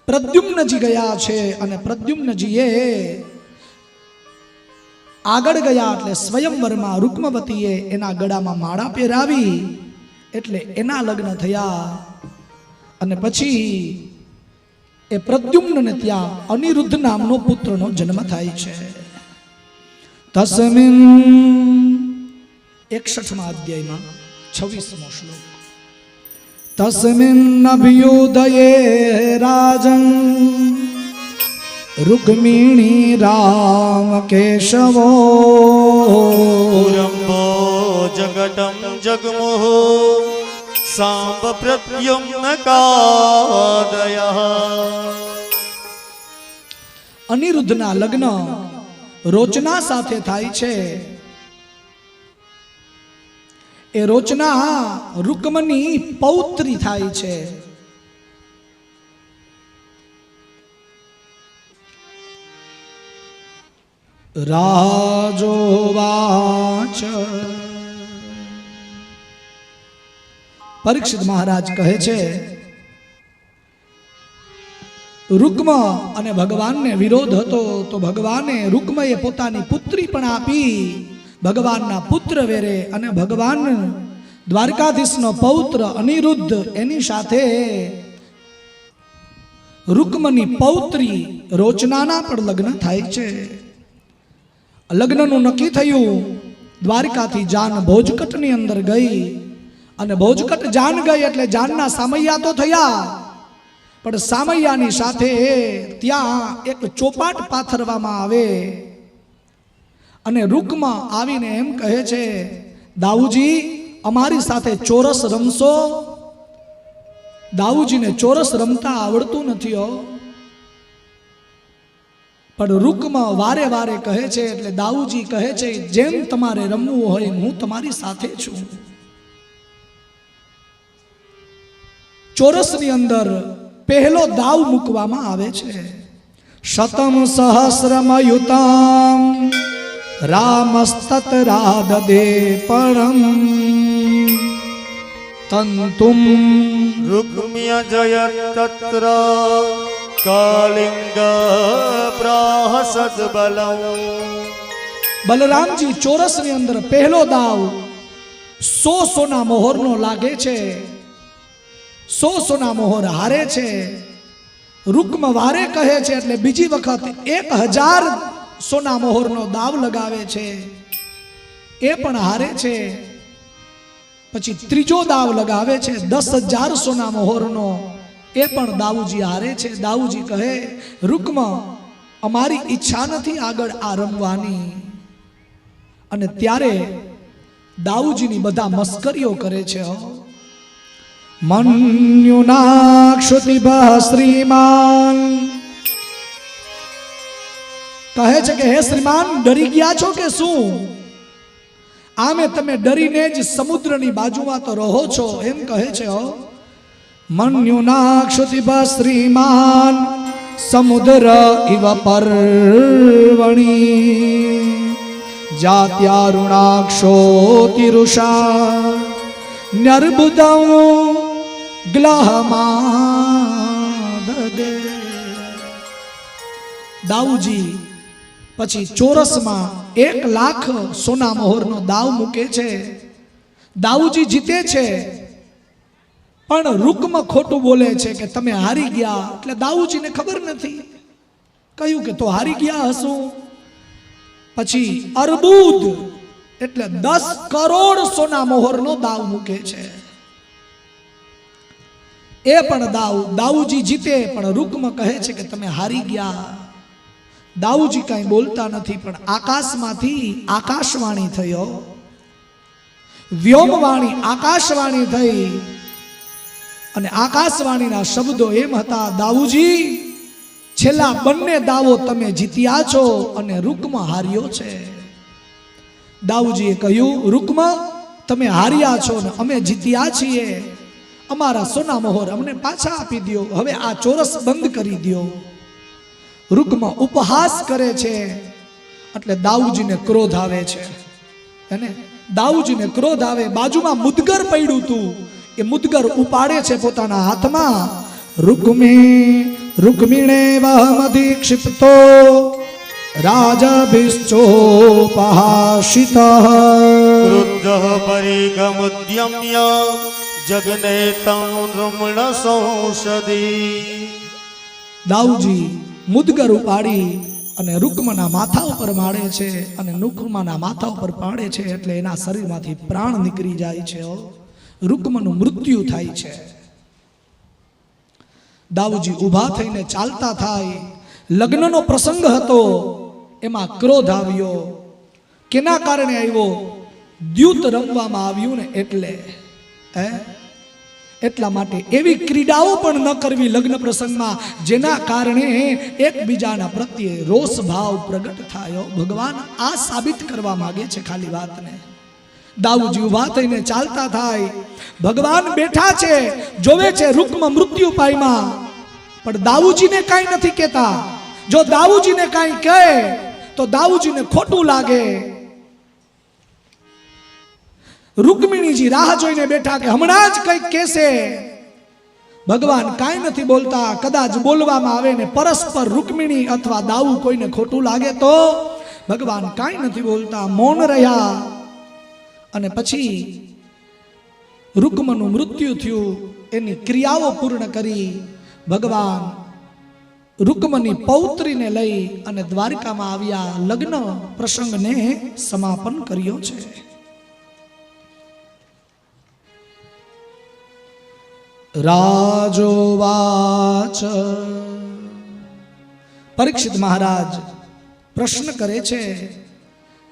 [SPEAKER 1] પ્રદ્યુમ્નજી ગયા છે અને પ્રદ્યુમ્નજીએ આગળ ગયા એટલે સ્વયંવરમાં રૂકમવતીએ એના ગળામાં માળા પહેરાવી એટલે એના લગ્ન થયા. અને પછી એ પ્રદ્યુમ્નને ત્યાં અનિરુદ્ધ નામનો પુત્રનો જન્મ થાય છે. તસ્મિન 61મા અધ્યાયમાં 26મો શ્લોક. તસ્મિન અભ્યુદયે રાજન રૂક્મિણી રામ કેશવો
[SPEAKER 3] રંભો જગટમ જગમોહ સાંબ પ્રદ્યુમ્ન કાદયઃ.
[SPEAKER 1] અનિરુદ્ધના લગ્ન રોચના સાથે થાય છે. એ રોચના રૂકમની પૌત્રી થાય છે. રાજોવાચ. પરીક્ષિત મહારાજ કહે છે, રૂકમ અને ભગવાનને વિરોધ હતો તો ભગવાને રૂકમએ પોતાની પુત્રી પણ આપી ભગવાનના પુત્ર વેરે, અને ભગવાન દ્વારકાધીશનો પૌત્ર અનિરુદ્ધ એની સાથે રૂકમની પૌત્રી રોચનાના પણ લગ્ન થાય છે. લગ્નનું નક્કી થયું. દ્વારકાથી જાન ભોજકટની અંદર ગઈ અને ભોજકટ જાન ગઈ એટલે જાનના સામૈયા તો થયા, પણ સામૈયાની સાથે ત્યાં એક ચોપાટ પાથરવામાં આવે અને રૂકમ આવીને એમ કહે છે, દાઉજી અમારી સાથે ચોરસ રમશો? દાઉજીને ચોરસ રમતા આવડતું નથી હો. પણ રૂકમ વારે વારે કહે છે એટલે દાઉજી કહે છે, જેમ તમારે રમવું હોય હું તમારી સાથે છું. ચોરસની અંદર પહેલો દાવ મૂકવામાં આવે છે. શતમ સહસ્રમયુતામ રામસ્તત રાદદે પરમ તંતુમ
[SPEAKER 3] રૂક્મ્ય જયત તત્ર કાલિંગ પ્રાહસદ બલમ.
[SPEAKER 1] બલરામજી ચોરસની અંદર પહેલો દાવ 100 સોના મોહરનો લાગે છે. 100 સોના મોહર હારે છે. રૂકમ વારે કહે છે એટલે બીજી વખત 1000 સોના મોહરનો દાવ લગાવે છે, એ પણ હારે છે. પછી ત્રીજો દાવ લગાવે છે 10,000 સોના મોહરનો, એ પણ દાઉજી હારે છે. દાઉજી કહે, રૂકમ અમારી ઈચ્છા નથી આગળ આ રમવાની. અને ત્યારે દાઉજીની બધા મસ્કરીઓ કરે છે. મન્યુનાક્ષુતિભ શ્રીમાન કહે છે કે હે શ્રીમાન, ડરી ગયા છો કે શું? આમે તમે ડરીને જ સમુદ્રની બાજુમાં તો રહો છો, એમ કહે છે. મન્યુનાક્ષુતિભ શ્રીમાન સમુદ્ર ઇવ પર્વણી જાત્યારુણાક્ષોતિરુષા ન્યર્બુદં ગ્લહમાદદે. દાઉજી પછી ચોરસમાં 1,00,000 સોના મોહરનો દાવ મૂકે છે. દાઉજી જીતે છે, પણ રૂકમ ખોટું બોલે છે કે તમે હારી ગયા. એટલે દાઉજીને ખબર નથી, કહ્યું કે તો હારી ગયા હશું. પછી અર્બુદ એટલે 10 કરોડ સોના મોહરનો દાવ મૂકે છે. એ પણ દાઉજી જીતે, પણ રૂકમ કહે છે કે તમે હારી ગયા. દાઉજી કાંઈ બોલતા નથી, પણ આકાશમાંથી આકાશવાણી થયો, વ્યોમવાણી આકાશવાણી થઈ. અને આકાશવાણીના શબ્દો એમ હતા, દાઉજી છેલ્લા બંને દાવો તમે જીત્યા છો અને રૂકમ હાર્યો છે. દાઉજીએ કહ્યું, રૂકમ તમે હાર્યા છો ને અમે જીત્યા છીએ, અમારા સોના મોહર અમને પાછા આપી દો, હવે આ ચોરસ બંધ કરી દો. રૂકમાં ઉપહાસ કરે છે એટલે દાઉજીને ક્રોધ આવે છે. એને દાઉજીને ક્રોધ આવે. બાજુમાં મુદગર પડ્યું હતું, એ મુદગર ઉપાડે છે પોતાના હાથમાં. રૂકમિણે વહમધિક્ષિપ્તો રાજભિશ્ચોપહાસિતઃ
[SPEAKER 3] ક્રુદ્ધઃ પરિગમુદ્યમ્ય જગનેतं રૂમણ સંસદી.
[SPEAKER 1] દાઉજી મુદગર ઉપાડી અને રૂકમના માથા ઉપર મારે છે અને રૂકમના માથા ઉપર પાડે છે એટલે એના શરીરમાંથી પ્રાણ નીકળી જાય છે. રૂકમનું મૃત્યુ થાય છે. દાઉજી ઊભા થઈને ચાલતા થાય. લગ્નનો પ્રસંગ હતો, એમાં ક્રોધ આવ્યો. કેના કારણે આવ્યો? દ્યુત રમવામાં આવ્યું ને એટલે. એટલા માટે એવી ક્રીડાઓ પણ ન કરવી લગ્ન પ્રસંગમાં જેના કારણે એકબીજાના પ્રત્યે રોષ ભાવ પ્રગટ થાય. ભગવાન આ સાબિત કરવા માંગે છે ખાલી વાતને. દાઉજી ઊભા થઈને ચાલતા થાય. ભગવાન બેઠા છે, જોવે છે રૂકમાં મૃત્યુ પાયમાં, પણ દાઉજીને કાંઈ નથી કહેતા. જો દાઉજીને કાંઈ કહે તો દાઉજીને ખોટું લાગે. રૂકમિણીજી રાહ જોઈને બેઠા કે હમણાં જ કંઈક કહેશે. ભગવાન કાંઈ નથી બોલતા. કદાચ બોલવામાં આવે ને પરસ્પર રૂકમિણી અથવા દાઉ કોઈને ખોટું લાગે તો ભગવાન કાંઈ નથી બોલતા, મૌન રહ્યા. અને પછી રૂકમનું મૃત્યુ થયું. એની ક્રિયાઓ પૂર્ણ કરી ભગવાન રૂકમની પૌત્રીને લઈ અને દ્વારકામાં આવ્યા. લગ્ન પ્રસંગને સમાપન કર્યો છે. રાજોવાચ. પરીક્ષિત મહારાજ પ્રશ્ન કરે છે,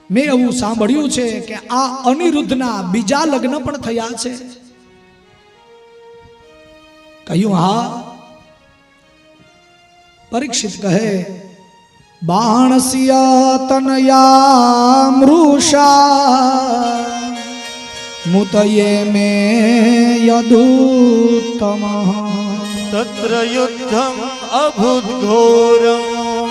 [SPEAKER 1] મેં એવું સાંભળ્યું છે કે આ અનિરુદ્ધના બીજા લગ્ન પણ થયા છે. કહ્યું હા. પરીક્ષિત કહે, બાણસ્ય તનયા મૃષા મુતયે મે યદુત્તમ
[SPEAKER 3] તત્ર યુદ્ધમ અભૂતઘોરમ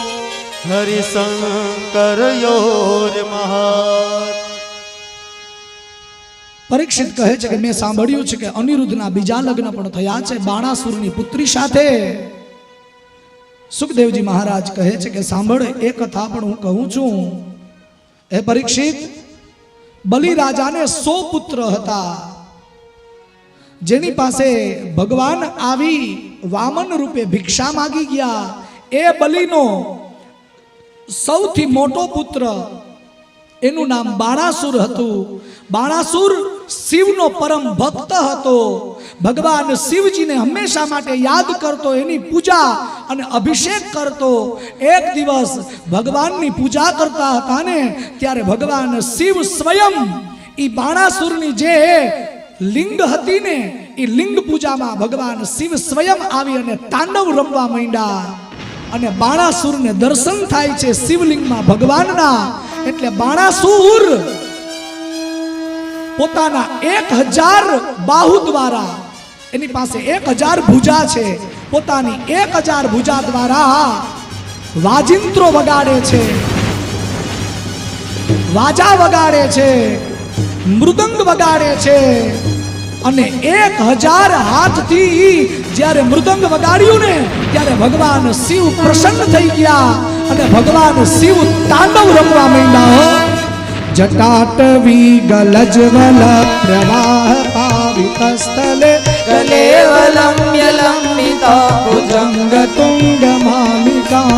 [SPEAKER 3] હરિશંકરયોર્મહાત.
[SPEAKER 1] પરીક્ષિત કહે છે કે મેં સાંભળ્યું છે કે અનિરુદ્ધના બીજા લગ્ન પણ થયા છે બાણાસુરની પુત્રી સાથે. સુખદેવજી મહારાજ કહે છે કે સાંભળ, એ કથા પણ હું કહું છું. હે પરીક્ષિત, બલિરાજાને 100 પુત્ર હતા. જેની પાસે ભગવાન આવી વામન રૂપે ભિક્ષા માગી ગયા, એ બલિનો સૌથી મોટો પુત્ર, એનું નામ બાણાસુર હતું. બાણાસુર શિવનો પરમ ભક્ત હતો. ભગવાન શિવજીને હંમેશા માટે યાદ કરતો, એની પૂજા અને અભિષેક કરતો. એક દિવસ ભગવાનની પૂજા કરતા હતા ને ત્યારે ભગવાન શિવ સ્વયં એ બાણાસુરની જે લિંગ હતી ને એ લિંગ પૂજામાં ભગવાન શિવ સ્વયં આવી અને તાંડવ રમવા માંડ્યા. અને બાણાસુરને દર્શન થાય છે શિવલિંગમાં ભગવાનના. એટલે બાણાસુર પોતાના 1000 બાહુ દ્વારા, એની પાસે 1000 ભુજા છે, પોતાની 1000 ભુજા દ્વારા વાજિંત્રો વગાડે છે, વાજા વગાડે છે, મૃદંગ વગાડે છે. અને 1000 હાથથી જ્યારે મૃદંગ વગાડ્યું ને ત્યારે ભગવાન શિવ પ્રસન્ન થઈ ગયા અને ભગવાન શિવ તાંડવ રમવા માંડ્યા. જટાટવી ગલજવલ પ્રવાહ પાવિત સ્થલે
[SPEAKER 2] કલેવલમ્ય લંબિતા
[SPEAKER 1] ભુજંગ તુંગ માલિકા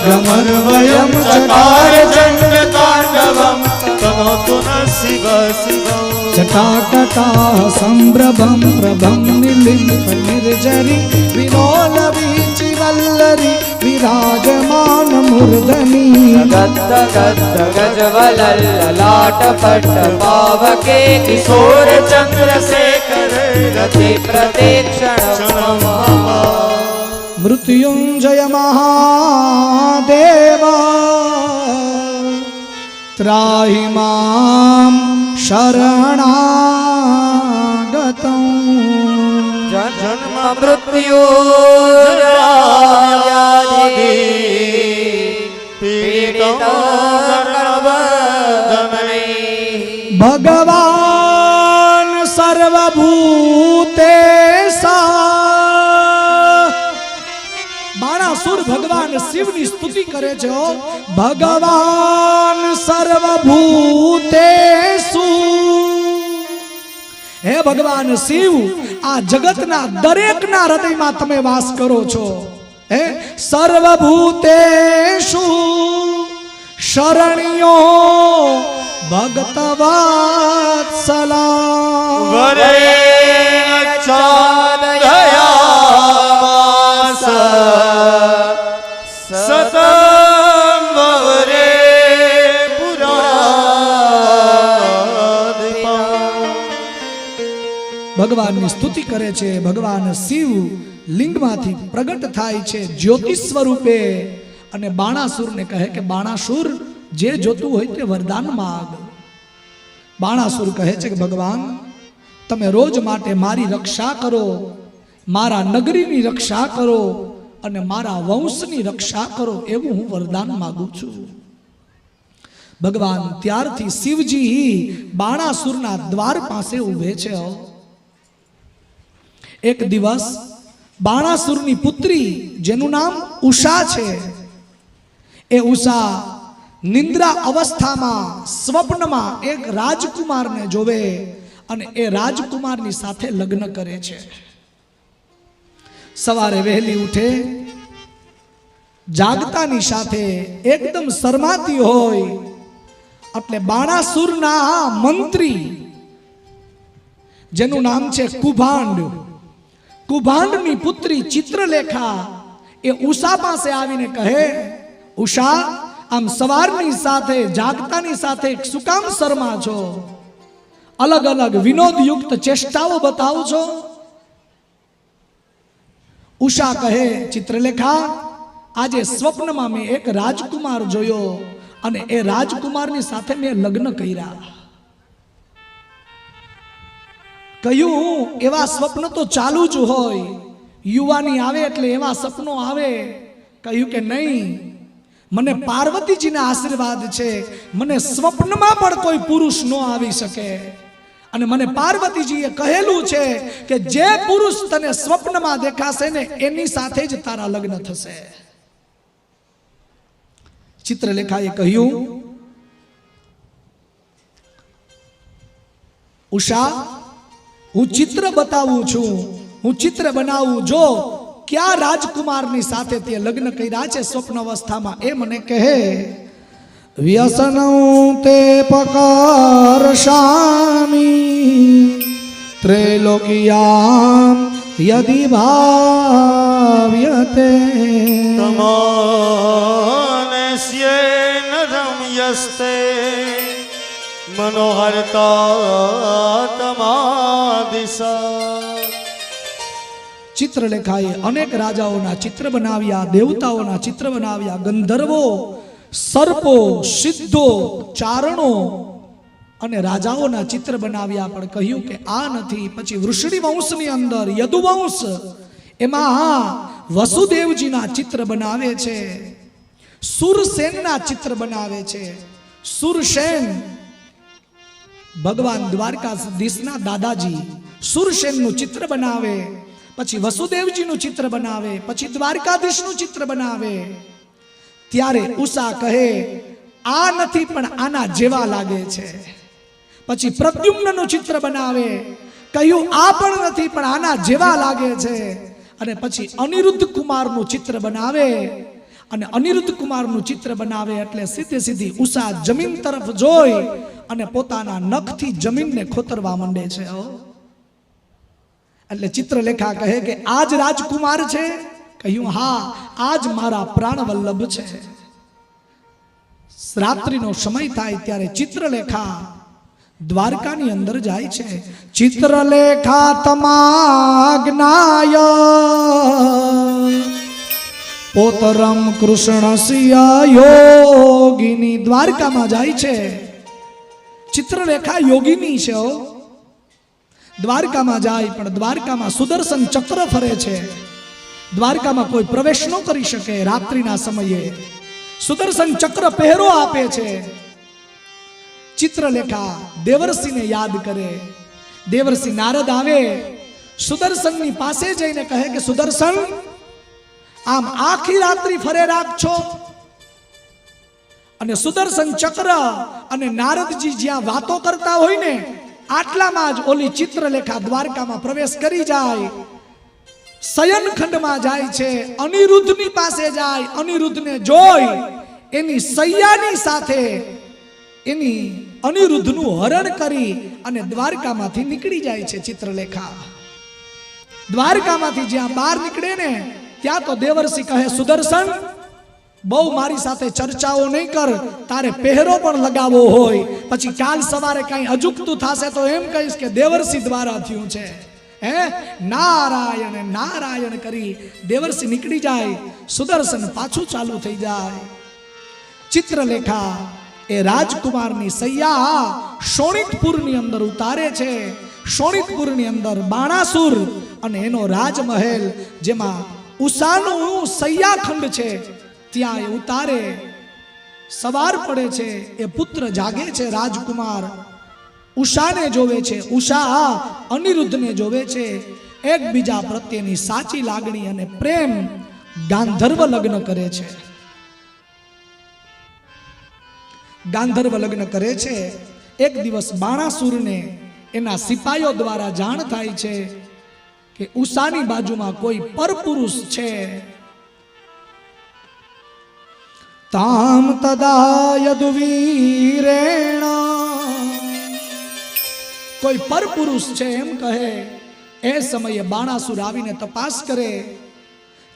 [SPEAKER 3] ગમર્વયમ ચકાર જંગતાંડવમ તનોતુ ન શિવ શિવમ.
[SPEAKER 1] જટાકટા સંભ્રભમ પ્રભમ નિલિમ્પ નિર્જરી વિનોલ વીચી વલ્લરી વિરાજમાન મૂર્ધની.
[SPEAKER 2] ગદ્દ ગદ્દ ગજવલ લલાટ પટ્ટ પાવકે કિશોર ચંદ્રશેખર રતિ પ્રતીક્ષણ.
[SPEAKER 1] મૃત્યુંજય મહાદેવ ત્રાહિ મામ શરણાગતં.
[SPEAKER 3] જન્મ
[SPEAKER 2] મૃત્યુ વ્યાધિ પીડિતો ગણવદનૈ
[SPEAKER 1] ભગવાન સર્વભૂતેશા બાણાસુર ભગવાન શિવની સ્તુતિ કરે છે હો. ભગવાન સર્વભૂતેષુ હે ભગવાન શિવ આ જગતના દરેકના હૃદયમાં તમે વાસ કરો છો. હે સર્વભૂતેષુ શરણ્યો ભક્તવત્સલા
[SPEAKER 3] વરેણ ચાંદયામાસ સતમ વરે પુરાદિપા.
[SPEAKER 1] ભગવાનની સ્તુતિ કરે છે. ભગવાન શિવ લિંગમાંથી પ્રગટ થાય છે જ્યોતિ સ્વરૂપે અને બાણાસુરને કહે કે બાણાસુર જે જોતું હોય તે વરદાન માગ. બાણાસુર કહે છે કે ભગવાન તમે રોજ માટે મારી રક્ષા કરો, મારા નગરીની રક્ષા કરો અને મારા વંશની રક્ષા કરો એવું હું વરદાન માગું છું. ભગવાન ત્યારથી શિવજી બાણાસુરના દ્વાર પાસે ઊભે છે. એક દિવસ બાણાસુરની પુત્રી જેનું નામ ઉષા છે એ ઉષા નિંદ્રા અવસ્થામાં સ્વપ્નમાં એક રાજકુમારને જોવે અને એ રાજકુમારની સાથે લગ્ન કરે છે. સવારે વહેલી ઉઠે, જાગતાની સાથે એકદમ શરમાતી હોય એટલે બાણાસુરના મંત્રી જેનું નામ છે કુભાંડ, કુભાંડની પુત્રી ચિત્રલેખા એ ઉષા પાસે આવીને કહે ઉષા આમ સવારની સાથે જાગતાની સાથે શું કામ શરમા છો? અલગ અલગ વિનોદયુક્ત ચેષ્ટાઓ બતાવો છો. ઉષા કહે ચિત્રલેખા આજે સ્વપ્નમાં મેં એક રાજકુમાર જોયો અને એ રાજકુમારની સાથે મેં લગ્ન કર્યા. કહ્યું એવા સ્વપ્ન તો ચાલુ જ હોય, યુવાની આવે એટલે એવા સપનો આવે. કહ્યું કે નહીં, મને પાર્વતીજીના આશીર્વાદ છે, મને સ્વપ્નમાં પણ કોઈ પુરુષ ન આવી શકે અને મને પાર્વતીજીએ કહેલું છે કે જે પુરુષ તને સ્વપ્નમાં દેખાશે ને એની સાથે જ તારા લગ્ન થશે. ચિત્રલેખાએ કહ્યું ઉષા હું ચિત્ર બતાવું છું, હું ચિત્ર બનાવું, જો ક્યાં રાજકુમારની સાથે તે લગ્ન કર્યા છે સ્વપ્ન અવસ્થામાં એ મને કહે. વ્યસનૌ તે પકર્ષામિ ત્રૈલોક્યામ યદિ ભાવ્યતે
[SPEAKER 3] તમોનસ્યેન રમ્યસ્તે મનોહરતા તમાદિશા.
[SPEAKER 1] ચિત્રલેખાએ અનેક રાજાઓના ચિત્ર બનાવ્યા, દેવતાઓના ચિત્ર બનાવ્યા, ગંધર્વો, સર્પો, સિદ્ધો, ચારણો અને રાજાઓના ચિત્ર બનાવ્યા, પણ કહ્યું કે આ નથી. પછી વૃષણી વંશની અંદર યદુવંશ એમાં વસુદેવજીના ચિત્ર બનાવે છે, સુરસેનના ચિત્ર બનાવે છે. સુરસેન ભગવાન દ્વારકાધીશના દાદાજી સુરસેનનું ચિત્ર બનાવે, પછી વસુદેવજીનું ચિત્ર બનાવે, પછી દ્વારકાધીશનું ચિત્ર બનાવે. ત્યારે ઉષા કહે આ નથી પણ આના જેવા લાગે છે. પછી પ્રદ્યુમ્નનું ચિત્ર બનાવે, કહ્યું આ પણ નથી પણ આના જેવા લાગે છે. અને પછી અનિરુદ્ધ કુમારનું ચિત્ર બનાવે અને અનિરુદ્ધ કુમારનું ચિત્ર બનાવે એટલે સીધે સીધી ઉષા જમીન તરફ જોઈ અને પોતાના નખથી જમીનને ખોતરવા માંડે છે. એટલે ચિત્રલેખા કહે કે આજ રાજકુમાર છે? કહ્યું હા, આજ મારા પ્રાણવલ્લભ છે. રાત્રિનો સમય થાય ત્યારે ચિત્રલેખા દ્વારકાની અંદર જાય છે. ચિત્રલેખા તમાજ્ઞાય પોતરમ કૃષ્ણસ્ય યોગિની દ્વારકામાં જાય છે. ચિત્રલેખા યોગિની છે. દ્વારકામાં જાય પણ દ્વારકામાં સુદર્શન ચક્ર ફરે છે. દ્વારકામાં કોઈ પ્રવેશ ન કરી શકે. રાત્રિના સમયે સુદર્શન ચક્ર પહેરો આપે છે. ચિત્રલેખા દેવર્ષિને યાદ કરે. દેવર્ષિ નારદ આવે, સુદર્શનની પાસે જઈને કહે કે સુદર્શન, આમ આખી રાત્રિ ફરે રાખશો? અને સુદર્શન ચક્ર અને નારદજી જ્યાં વાતો કરતા હોય ને આટલામાં જ ઓલી ચિત્રલેખા દ્વારકામાં પ્રવેશ કરી જાય. શયનખંડમાં જાય છે. અનિરુદ્ધની પાસે જાય. અનિરુદ્ધને જોઈ એની સૈયાની સાથે એની અનિરુદ્ધનું હરણ કરી અને દ્વારકામાંથી નીકળી જાય છે ચિત્રલેખા. દ્વારકામાંથી જ્યાં બહાર નીકળે ને ત્યાં તો દેવર્ષિ કહે, સુદર્શન, બહુ મારી સાથે ચર્ચાઓ નહીં કર. તારે પહેરો પણ લગાવવો હોય, પછી કાલ સવારે કઈ અજુકતું થશે તો એમ કહીશ કે દેવર્ષિ દ્વારા થયું છે. હે નારાયણ નારાયણ કરી દેવર્ષિ નીકળી જાય. સુદર્શન પાછું ચાલુ થઈ જાય. ચિત્રલેખા એ રાજકુમારની સૈયા શોણિતપુરની અંદર ઉતારે છે. શોણિતપુરની અંદર બાણાસુર અને એનો રાજમહેલ જેમાં ઉષાનું સૈયાખંડ છે ત્યાં એ ઉતારે. સવાર પડે છે. એ પુત્ર જાગે છે. રાજકુમાર ઉષાને જોવે છે. ઉષા અનિરુદ્ધને જોવે છે. એકબીજા પ્રત્યેની સાચી લાગણી અને પ્રેમ ગાંધર્વ લગ્ન કરે છે. ગાંધર્વ લગ્ન કરે છે. એક દિવસ બાણાસુરને એના સિપાઈઓ દ્વારા જાણ થાય છે કે ઉષાની બાજુમાં કોઈ પરપુરુષ છે. તામ તદા યદુવીરેણ, કોઈ પરપુરુષ છે એમ કહે. એ સમયે બાણાસુર આવીને તપાસ કરે.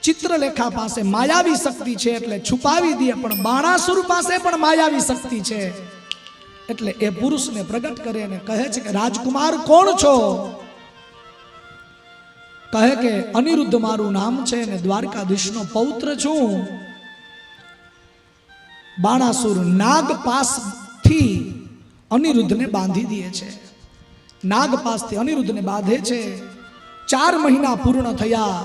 [SPEAKER 1] ચિત્રલેખા પાસે માયાવી શક્તિ છે એટલે છુપાવી દે, પણ બાણાસુર પાસે પણ માયાવી શક્તિ છે એટલે એ પુરુષને પ્રગટ કરે અને કહે છે કે રાજકુમાર કોણ છો? કહે કે અનિરુદ્ધ મારું નામ છે અને દ્વારકાધીશનો પૌત્ર છું. બાણાસુર નાગપાસથી અનિરુદ્ધને બાંધી દે છે. નાગપાસથી અનિરુદ્ધને બાંધે છે. 4 મહિના પૂર્ણ થયા.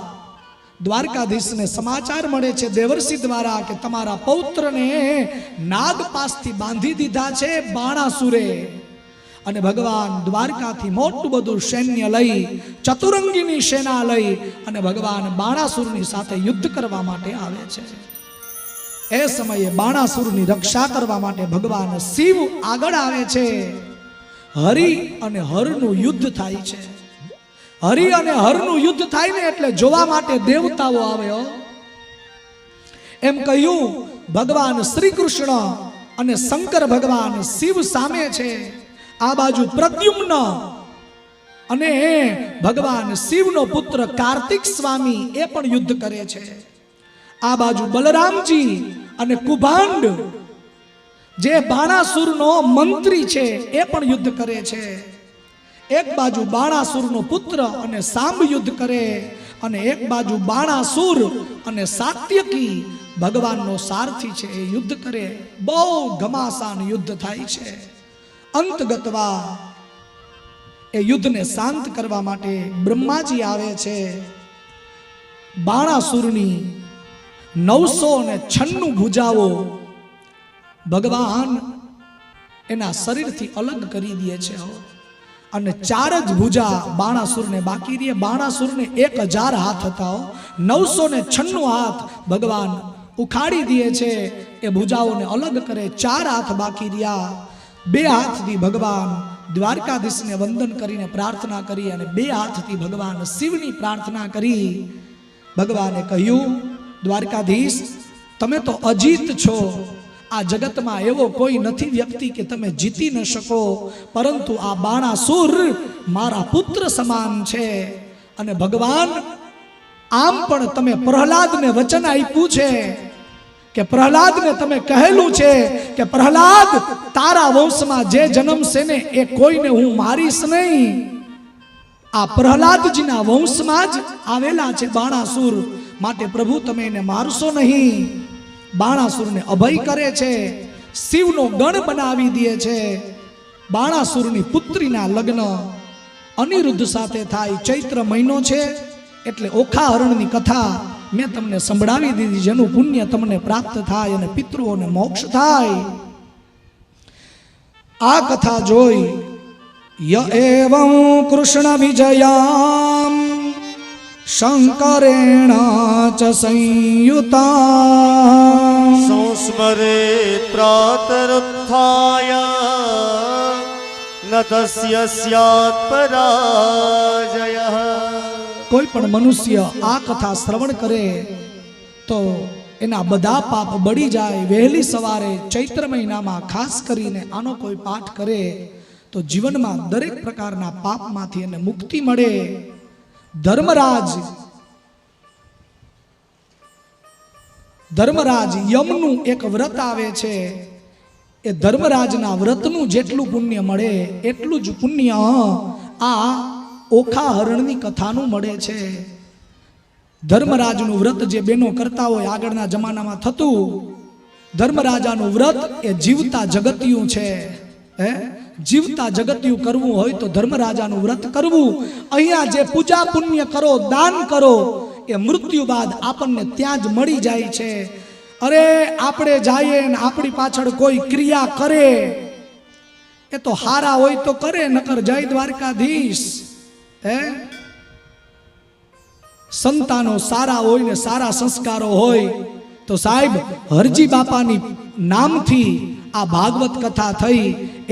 [SPEAKER 1] દ્વારકાધીશને સમાચાર મળે છે દેવર્ષિ દ્વારા કે તમારા પૌત્રને નાગપાસથી બાંધી દીધા છે બાણાસુરે. અને ભગવાન દ્વારકાથી મોટું બધું સૈન્ય લઈ, ચતુરંગીની સેના લઈ અને ભગવાન બાણાસુરની સાથે યુદ્ધ કરવા માટે આવે છે. એ સમયે બાણાસુરની રક્ષા કરવા માટે ભગવાન શિવ આગળ આવે છે. હરિ અને હરનું યુદ્ધ થાય છે. હરિ અને હરનું યુદ્ધ થાય ને એટલે જોવા માટે દેવતાઓ આવ્યો. એમ કહ્યું ભગવાન શ્રી કૃષ્ણ અને શંકર ભગવાન શિવ સામે છે. આ બાજુ પ્રદ્યુમ્ન અને ભગવાન શિવનો પુત્ર કાર્તિક સ્વામી એ પણ યુદ્ધ કરે છે. આ બાજુ બલરામજી અને કુભાંડ જે બાણાસુરનો મંત્રી છે એ પણ યુદ્ધ કરે છે. એક બાજુ બાણાસુરનો પુત્ર અને સાંબ યુદ્ધ કરે અને એક બાજુ બાણાસુર અને સાત્યકી ભગવાનનો સારથી છે એ યુદ્ધ કરે. બહુ ઘમાસાન યુદ્ધ થાય છે. અંતગતવા એ યુદ્ધને શાંત કરવા માટે બ્રહ્માજી આવે છે. બાણાસુરની 996 ભુજાઓ ભગવાન એના શરીરથી અલગ કરી દે છે અને 4 જ ભુજા બાણાસુરને બાકી રહે. બાણાસુરને 1000 હાથ હતા. 996 હાથ ભગવાન ઉખાડી દે છે. એ ભુજાઓને અલગ કરે. 4 હાથ બાકી રહ્યા. 2 હાથથી ભગવાન દ્વારકાધીશને વંદન કરીને પ્રાર્થના કરી અને 2 હાથથી ભગવાન શિવની પ્રાર્થના કરી. ભગવાને કહ્યું દ્વારકાધીશ, તમે તો અજીત છો. આ જગતમાં એવો કોઈ નથી વ્યક્તિ કે તમે જીતી ન શકો, પરંતુ આ બાણાસુર મારા પુત્ર સમાન છે. અને ભગવાન આમ પણ તમે પ્રહલાદને વચન આપ્યું છે કે પ્રહલાદને તમે કહેલું છે કે પ્રહલાદ તારા વંશમાં જે જન્મશે ને એ કોઈને હું મારીશ નહીં. આ પ્રહલાદજીના વંશમાં જ આવેલા છે બાણાસુર, માટે પ્રભુ તમે એને મારશો નહીં. બાણાસુરને અભય કરે છે. શિવનો ગણ બનાવી દે છે. બાણાસુરની પુત્રીના લગ્ન અનિરુદ્ધ સાથે થાય. ચૈત્ર મહિનો છે એટલે ઓખા હરણની કથા મેં તમને સંભળાવી દીધી, જેનું પુણ્ય તમને પ્રાપ્ત થાય અને પિતૃઓને મોક્ષ થાય. આ કથા જોઈ ય એવં કૃષ્ણ વિજયામ શંકરેણ ચ સંયુતા
[SPEAKER 3] સંસ્મરે પ્રાતરુત્થાય ન તસ્ય સ્યાત્ પરાજયઃ.
[SPEAKER 1] કોઈ પણ મનુષ્ય આ કથા શ્રવણ કરે તો એના બધા પાપ બળી જાય. વહેલી સવારે ચૈત્ર મહિનામાં ખાસ કરીને આનો કોઈ પાઠ કરે તો જીવનમાં દરેક પ્રકારના પાપમાંથી એને મુક્તિ મળે. ધર્મરાજ યમનું એક વ્રત આવે છે. એ ધર્મરાજના વ્રતનું જેટલું પુણ્ય મળે એટલું જ પુણ્ય આ ઓખા હરણની કથાનું મળે છે. ધર્મરાજનું વ્રત જે બેનો કરતા હોય, આગળના જમાનામાં થતું. ધર્મરાજાનું વ્રત એ જીવતા જગતિયું છે. જીવતા જગતિયું કરવું હોય તો ધર્મરાજાનું વ્રત કરવું. અહીંયા જે પૂજા પુણ્ય કરો, દાન કરો, એ મૃત્યુ બાદ આપણને ત્યાં જ મળી જાય છે. અરે આપણે જઈએ ને આપણી પાછળ કોઈ ક્રિયા કરે એ તો હારા હોય તો કરે, નકર જય દ્વારકાધીશ. સંતાનો સારા હોય ને સારા સંસ્કારો હોય તો સાહેબ હરજી બાપાની નામથી આ ભાગવત કથા થઈ.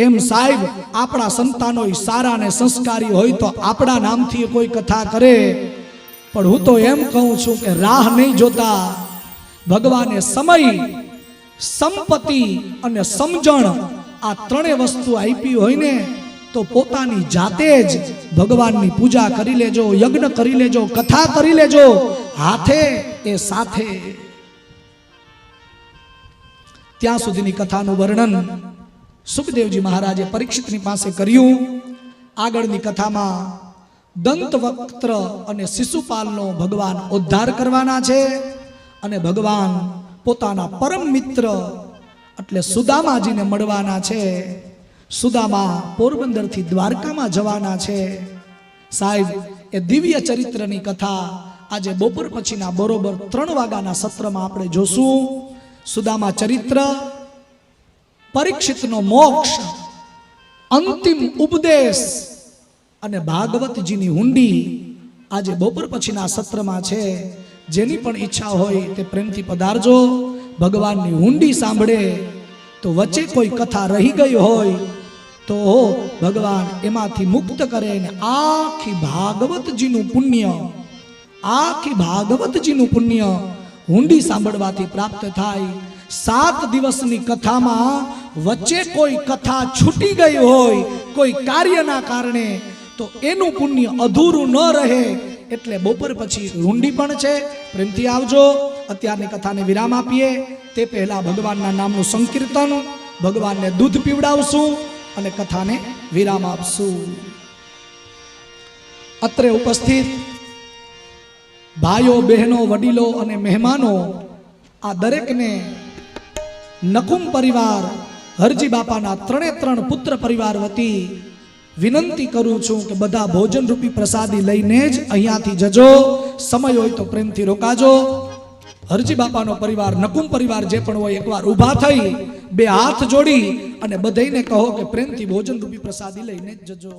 [SPEAKER 1] એમ સાહેબ આપણા સંતાનો સારા ને સંસ્કારી હોય તો આપણા નામથી કોઈ કથા કરે. પણ હું તો એમ કહું છું કે રાહ નહીં જોતા. ભગવાને સમય, સંપત્તિ અને સમજણ આ ત્રણેય વસ્તુ આપી હોય ને તો પોતાની જાતે જ ભગવાનની પૂજા કરી લેજો, યજ્ઞ કરી લેજો, કથા કરી લેજો, હાથે એ સાથે. ત્યાં સુધીની કથાનું વર્ણન સુખદેવજી મહારાજે પરીક્ષિતની પાસે કર્યું. આગળની કથામાં દંતવક્ત્ર અને શિશુપાલનો ભગવાન ઉદ્ધાર કરવાના છે અને ભગવાન પોતાના પરમ મિત્ર એટલે સુદામાજીને મળવાના છે. સુદામા પોરબંદરથી દ્વારકામાં જવાના છે. સાહેબ એ દિવ્ય ચરિત્રની કથા આજે બપોર પછીના બરોબર 3 વાગ્યાના સત્રમાં આપણે જોશું. સુદામા ચરિત્ર, પરીક્ષિતનો મોક્ષ, અંતિમ ઉપદેશ અને ભાગવતજીની હુંડી આજે બપોર પછીના સત્રમાં છે. જેની પણ ઈચ્છા હોય તે પ્રેમથી પધારજો. ભગવાનની હુંડી સાંભળે તો વચ્ચે કોઈ કથા રહી ગઈ હોય તો ભગવાન એમાંથી મુક્ત કરે ને આખી ભાગવતજીનું પુણ્ય હુંડી સાંભળવાથી પ્રાપ્ત થાય. 7 દિવસની કથામાં વચ્ચે કોઈ કથા છૂટી ગઈ હોય કોઈ કાર્યના કારણે તો એનું પુણ્ય અધૂરું ન રહે. એટલે બપોર પછી હુંડી પણ છે, પ્રેમથી આવજો. અત્યારની કથાને વિરામ આપીએ તે પહેલા ભગવાનના નામનું સંકીર્તન, ભગવાનને દૂધ પીવડાવશું અને કથાને વિરામ આપશું. અત્રે ઉપસ્થિત ભાઈઓ, બહેનો, વડીલો અને મહેમાનો આ દરેકને નકુમ પરિવાર, હરજી બાપાના 3 પુત્ર પરિવાર વતી વિનંતી કરું છું કે બધા ભોજન રૂપી પ્રસાદી લઈને જ અહીંયાથી જજો. સમય હોય તો પ્રેમથી રોકાજો. હરજી બાપાનો પરિવાર, નકુમ પરિવાર જે પણ હોય એકવાર ઊભા થઈ 2 હાથ જોડી અને બધાઈને કહો કે પ્રેમથી ભોજન રૂપી પ્રસાદી લઈને જ જજો.